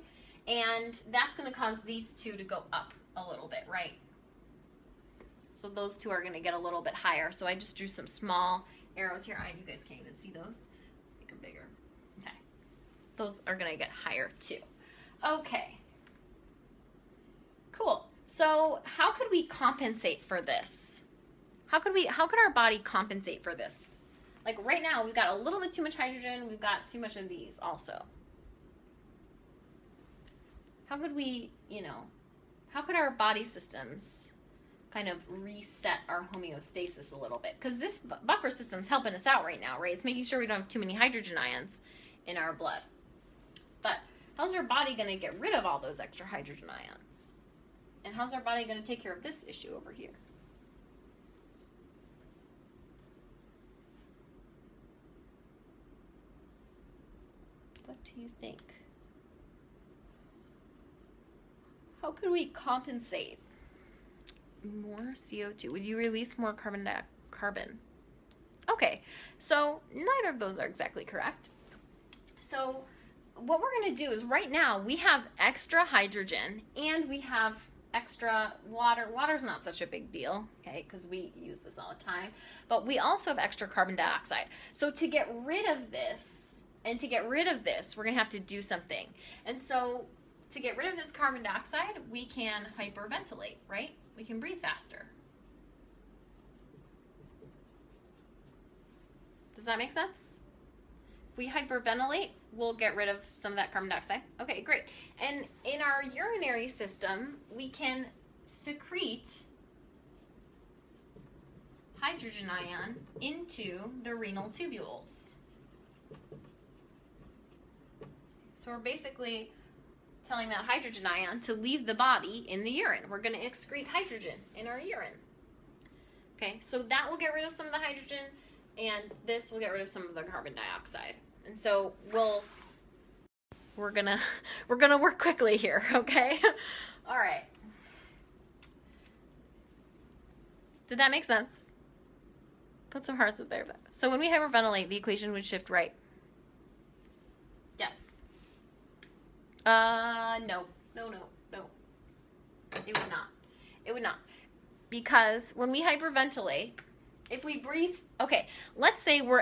and that's going to cause these two to go up a little bit, right? So those two are going to get a little bit higher. So I just drew some small arrows here. You guys can't even see those. Let's make them bigger. Okay. Those are going to get higher too. Okay. Cool. So how could we compensate for this? How could our body compensate for this? Like right now, we've got a little bit too much hydrogen. We've got too much of these also. How could we, how could our body systems kind of reset our homeostasis a little bit? Because this buffer system's helping us out right now, right? It's making sure we don't have too many hydrogen ions in our blood. But how's our body going to get rid of all those extra hydrogen ions? And how's our body going to take care of this issue over here? What do you think? How could we compensate? More CO2. Would you release more carbon? Okay, so neither of those are exactly correct. So what we're going to do is right now we have extra hydrogen and we have extra water. Water's not such a big deal, okay, because we use this all the time. But we also have extra carbon dioxide. So to get rid of this, and to get rid of this, we're going to have to do something. And so to get rid of this carbon dioxide, we can hyperventilate, right? We can breathe faster. Does that make sense? If we hyperventilate, we'll get rid of some of that carbon dioxide. Okay, great. And in our urinary system, we can secrete hydrogen ion into the renal tubules. So we're basically telling that hydrogen ion to leave the body in the urine. We're going to excrete hydrogen in our urine. Okay, so that will get rid of some of the hydrogen, and this will get rid of some of the carbon dioxide. And so we're gonna work quickly here, okay? All right. Did that make sense? Put some hearts up there. So when we hyperventilate, the equation would shift right. Yes. No. It would not. It would not. Because when we hyperventilate, if we breathe, okay, let's say we're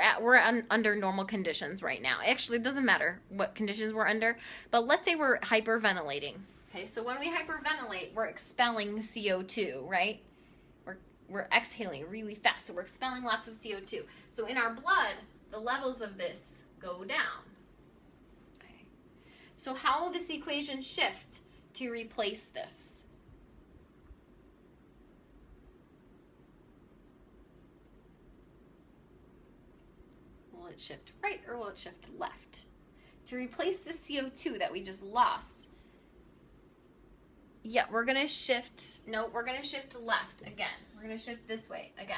under normal conditions right now. Actually, it doesn't matter what conditions we're under, but let's say we're hyperventilating. Okay, so when we hyperventilate, we're expelling CO2, right? We're exhaling really fast, so we're expelling lots of CO2. So in our blood, the levels of this go down. Okay. So how will this equation shift to replace this? Will it shift right or will it shift left? To replace the CO2 that we just lost, yeah, we're going to shift, no, we're going to shift left again. We're going to shift this way again.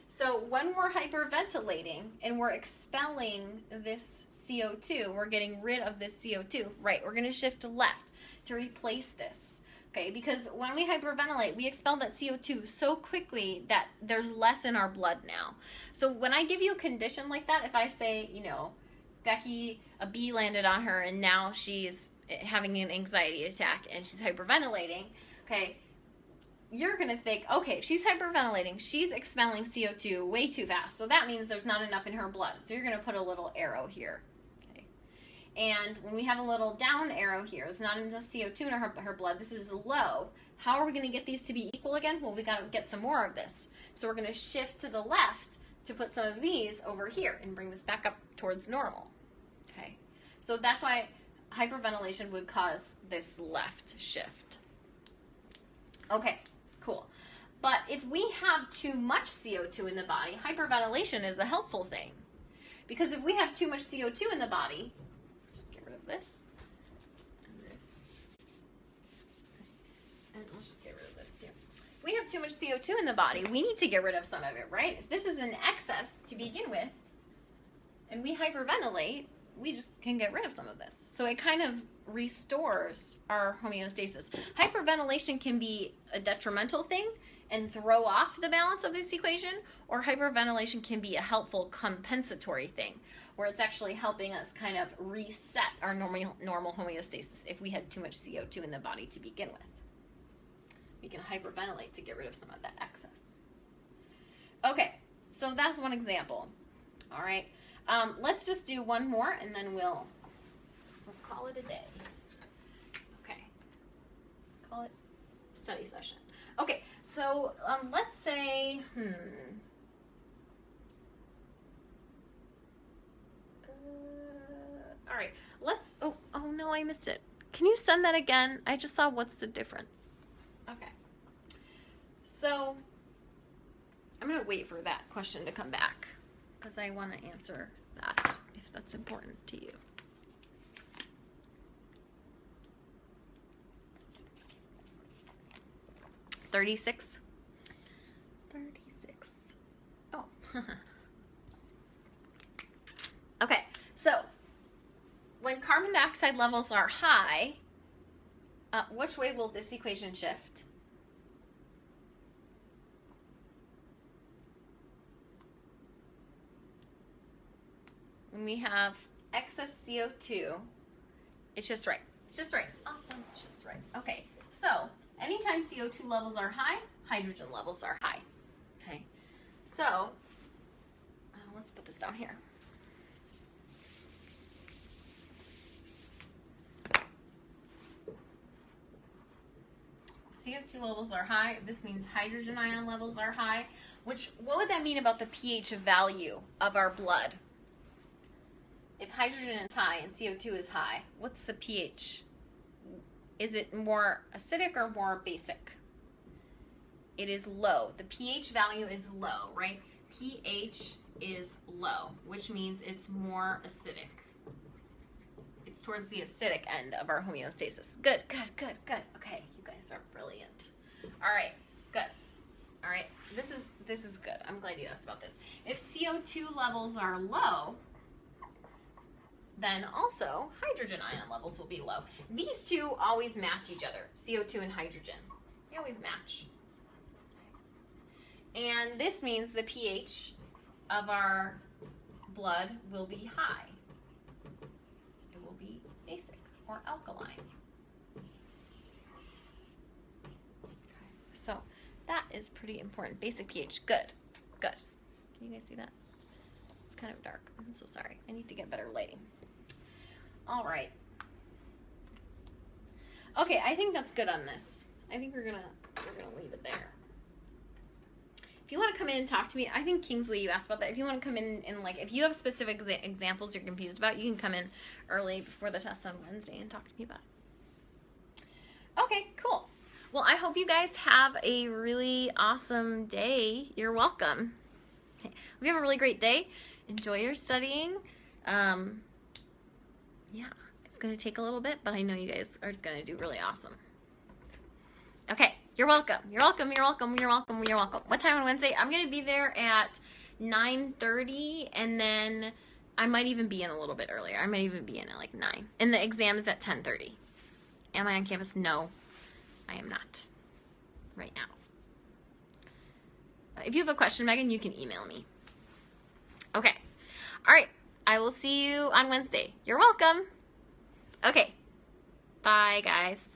So when we're hyperventilating and we're expelling this CO2, we're getting rid of this CO2, right, we're going to shift left to replace this. Okay, because when we hyperventilate, we expel that CO2 so quickly that there's less in our blood now. So when I give you a condition like that, if I say, you know, Becky, a bee landed on her and now she's having an anxiety attack and she's hyperventilating, okay, you're going to think, okay, if she's hyperventilating, she's expelling CO2 way too fast. So that means there's not enough in her blood. So you're going to put a little arrow here. And when we have a little down arrow here, there's not enough CO2 in her blood, this is low. How are we going to get these to be equal again? Well, we got to get some more of this. So we're going to shift to the left to put some of these over here and bring this back up towards normal. Okay, so that's why hyperventilation would cause this left shift. Okay, cool. But if we have too much CO2 in the body, hyperventilation is a helpful thing. Because if we have too much CO2 in the body, this and this, and let's just get rid of this too. If we have too much CO2 in the body, we need to get rid of some of it, right? If this is an excess to begin with and we hyperventilate, we just can get rid of some of this. So it kind of restores our homeostasis. Hyperventilation can be a detrimental thing and throw off the balance of this equation, or hyperventilation can be a helpful compensatory thing, where it's actually helping us kind of reset our normal homeostasis if we had too much CO2 in the body to begin with. We can hyperventilate to get rid of some of that excess. Okay, so that's one example. All right, let's just do one more and then we'll call it a day. Okay, call it study session. Okay, so let's say, all right, let's, oh no, I missed it. Can you send that again? I just saw what's the difference. Okay. So I'm going to wait for that question to come back because I want to answer that if that's important to you. $36. Oh. Okay, so when carbon dioxide levels are high, which way will this equation shift? When we have excess CO2. It's just right. It's just right. Awesome. It's just right. Okay. So anytime CO2 levels are high, hydrogen levels are high. Okay. So let's put this down here. CO2 levels are high. This means hydrogen ion levels are high. Which, what would that mean about the pH value of our blood? If hydrogen is high and CO2 is high, what's the pH? Is it more acidic or more basic? It is low. The pH value is low, right? pH is low, which means it's more acidic. It's towards the acidic end of our homeostasis. Good, good, good, good. Okay, you guys are brilliant. All right, good. All right, this is good. I'm glad you asked about this. If CO2 levels are low, then also hydrogen ion levels will be low. These two always match each other, CO2 and hydrogen. They always match. And this means the pH of our blood will be high. It will be basic or alkaline. Okay. So that is pretty important. Basic pH. Good. Good. Can you guys see that? It's kind of dark. I'm so sorry. I need to get better lighting. All right. Okay, I think that's good on this. I think we're gonna leave it there. If you want to come in and talk to me, I think Kingsley, you asked about that. If you want to come in and like, if you have specific examples you're confused about, you can come in early before the test on Wednesday and talk to me about it. Okay, cool. Well, I hope you guys have a really awesome day. You're welcome. Okay. Hope you have a really great day. Enjoy your studying. Yeah, it's going to take a little bit, but I know you guys are going to do really awesome. Okay, you're welcome. You're welcome. You're welcome. You're welcome. You're welcome. What time on Wednesday? I'm going to be there at 9:30, and then I might even be in a little bit earlier. I might even be in at like 9. And the exam is at 10:30. Am I on campus? No, I am not right now. If you have a question, Megan, you can email me. Okay. All right. I will see you on Wednesday. You're welcome. Okay. Bye, guys.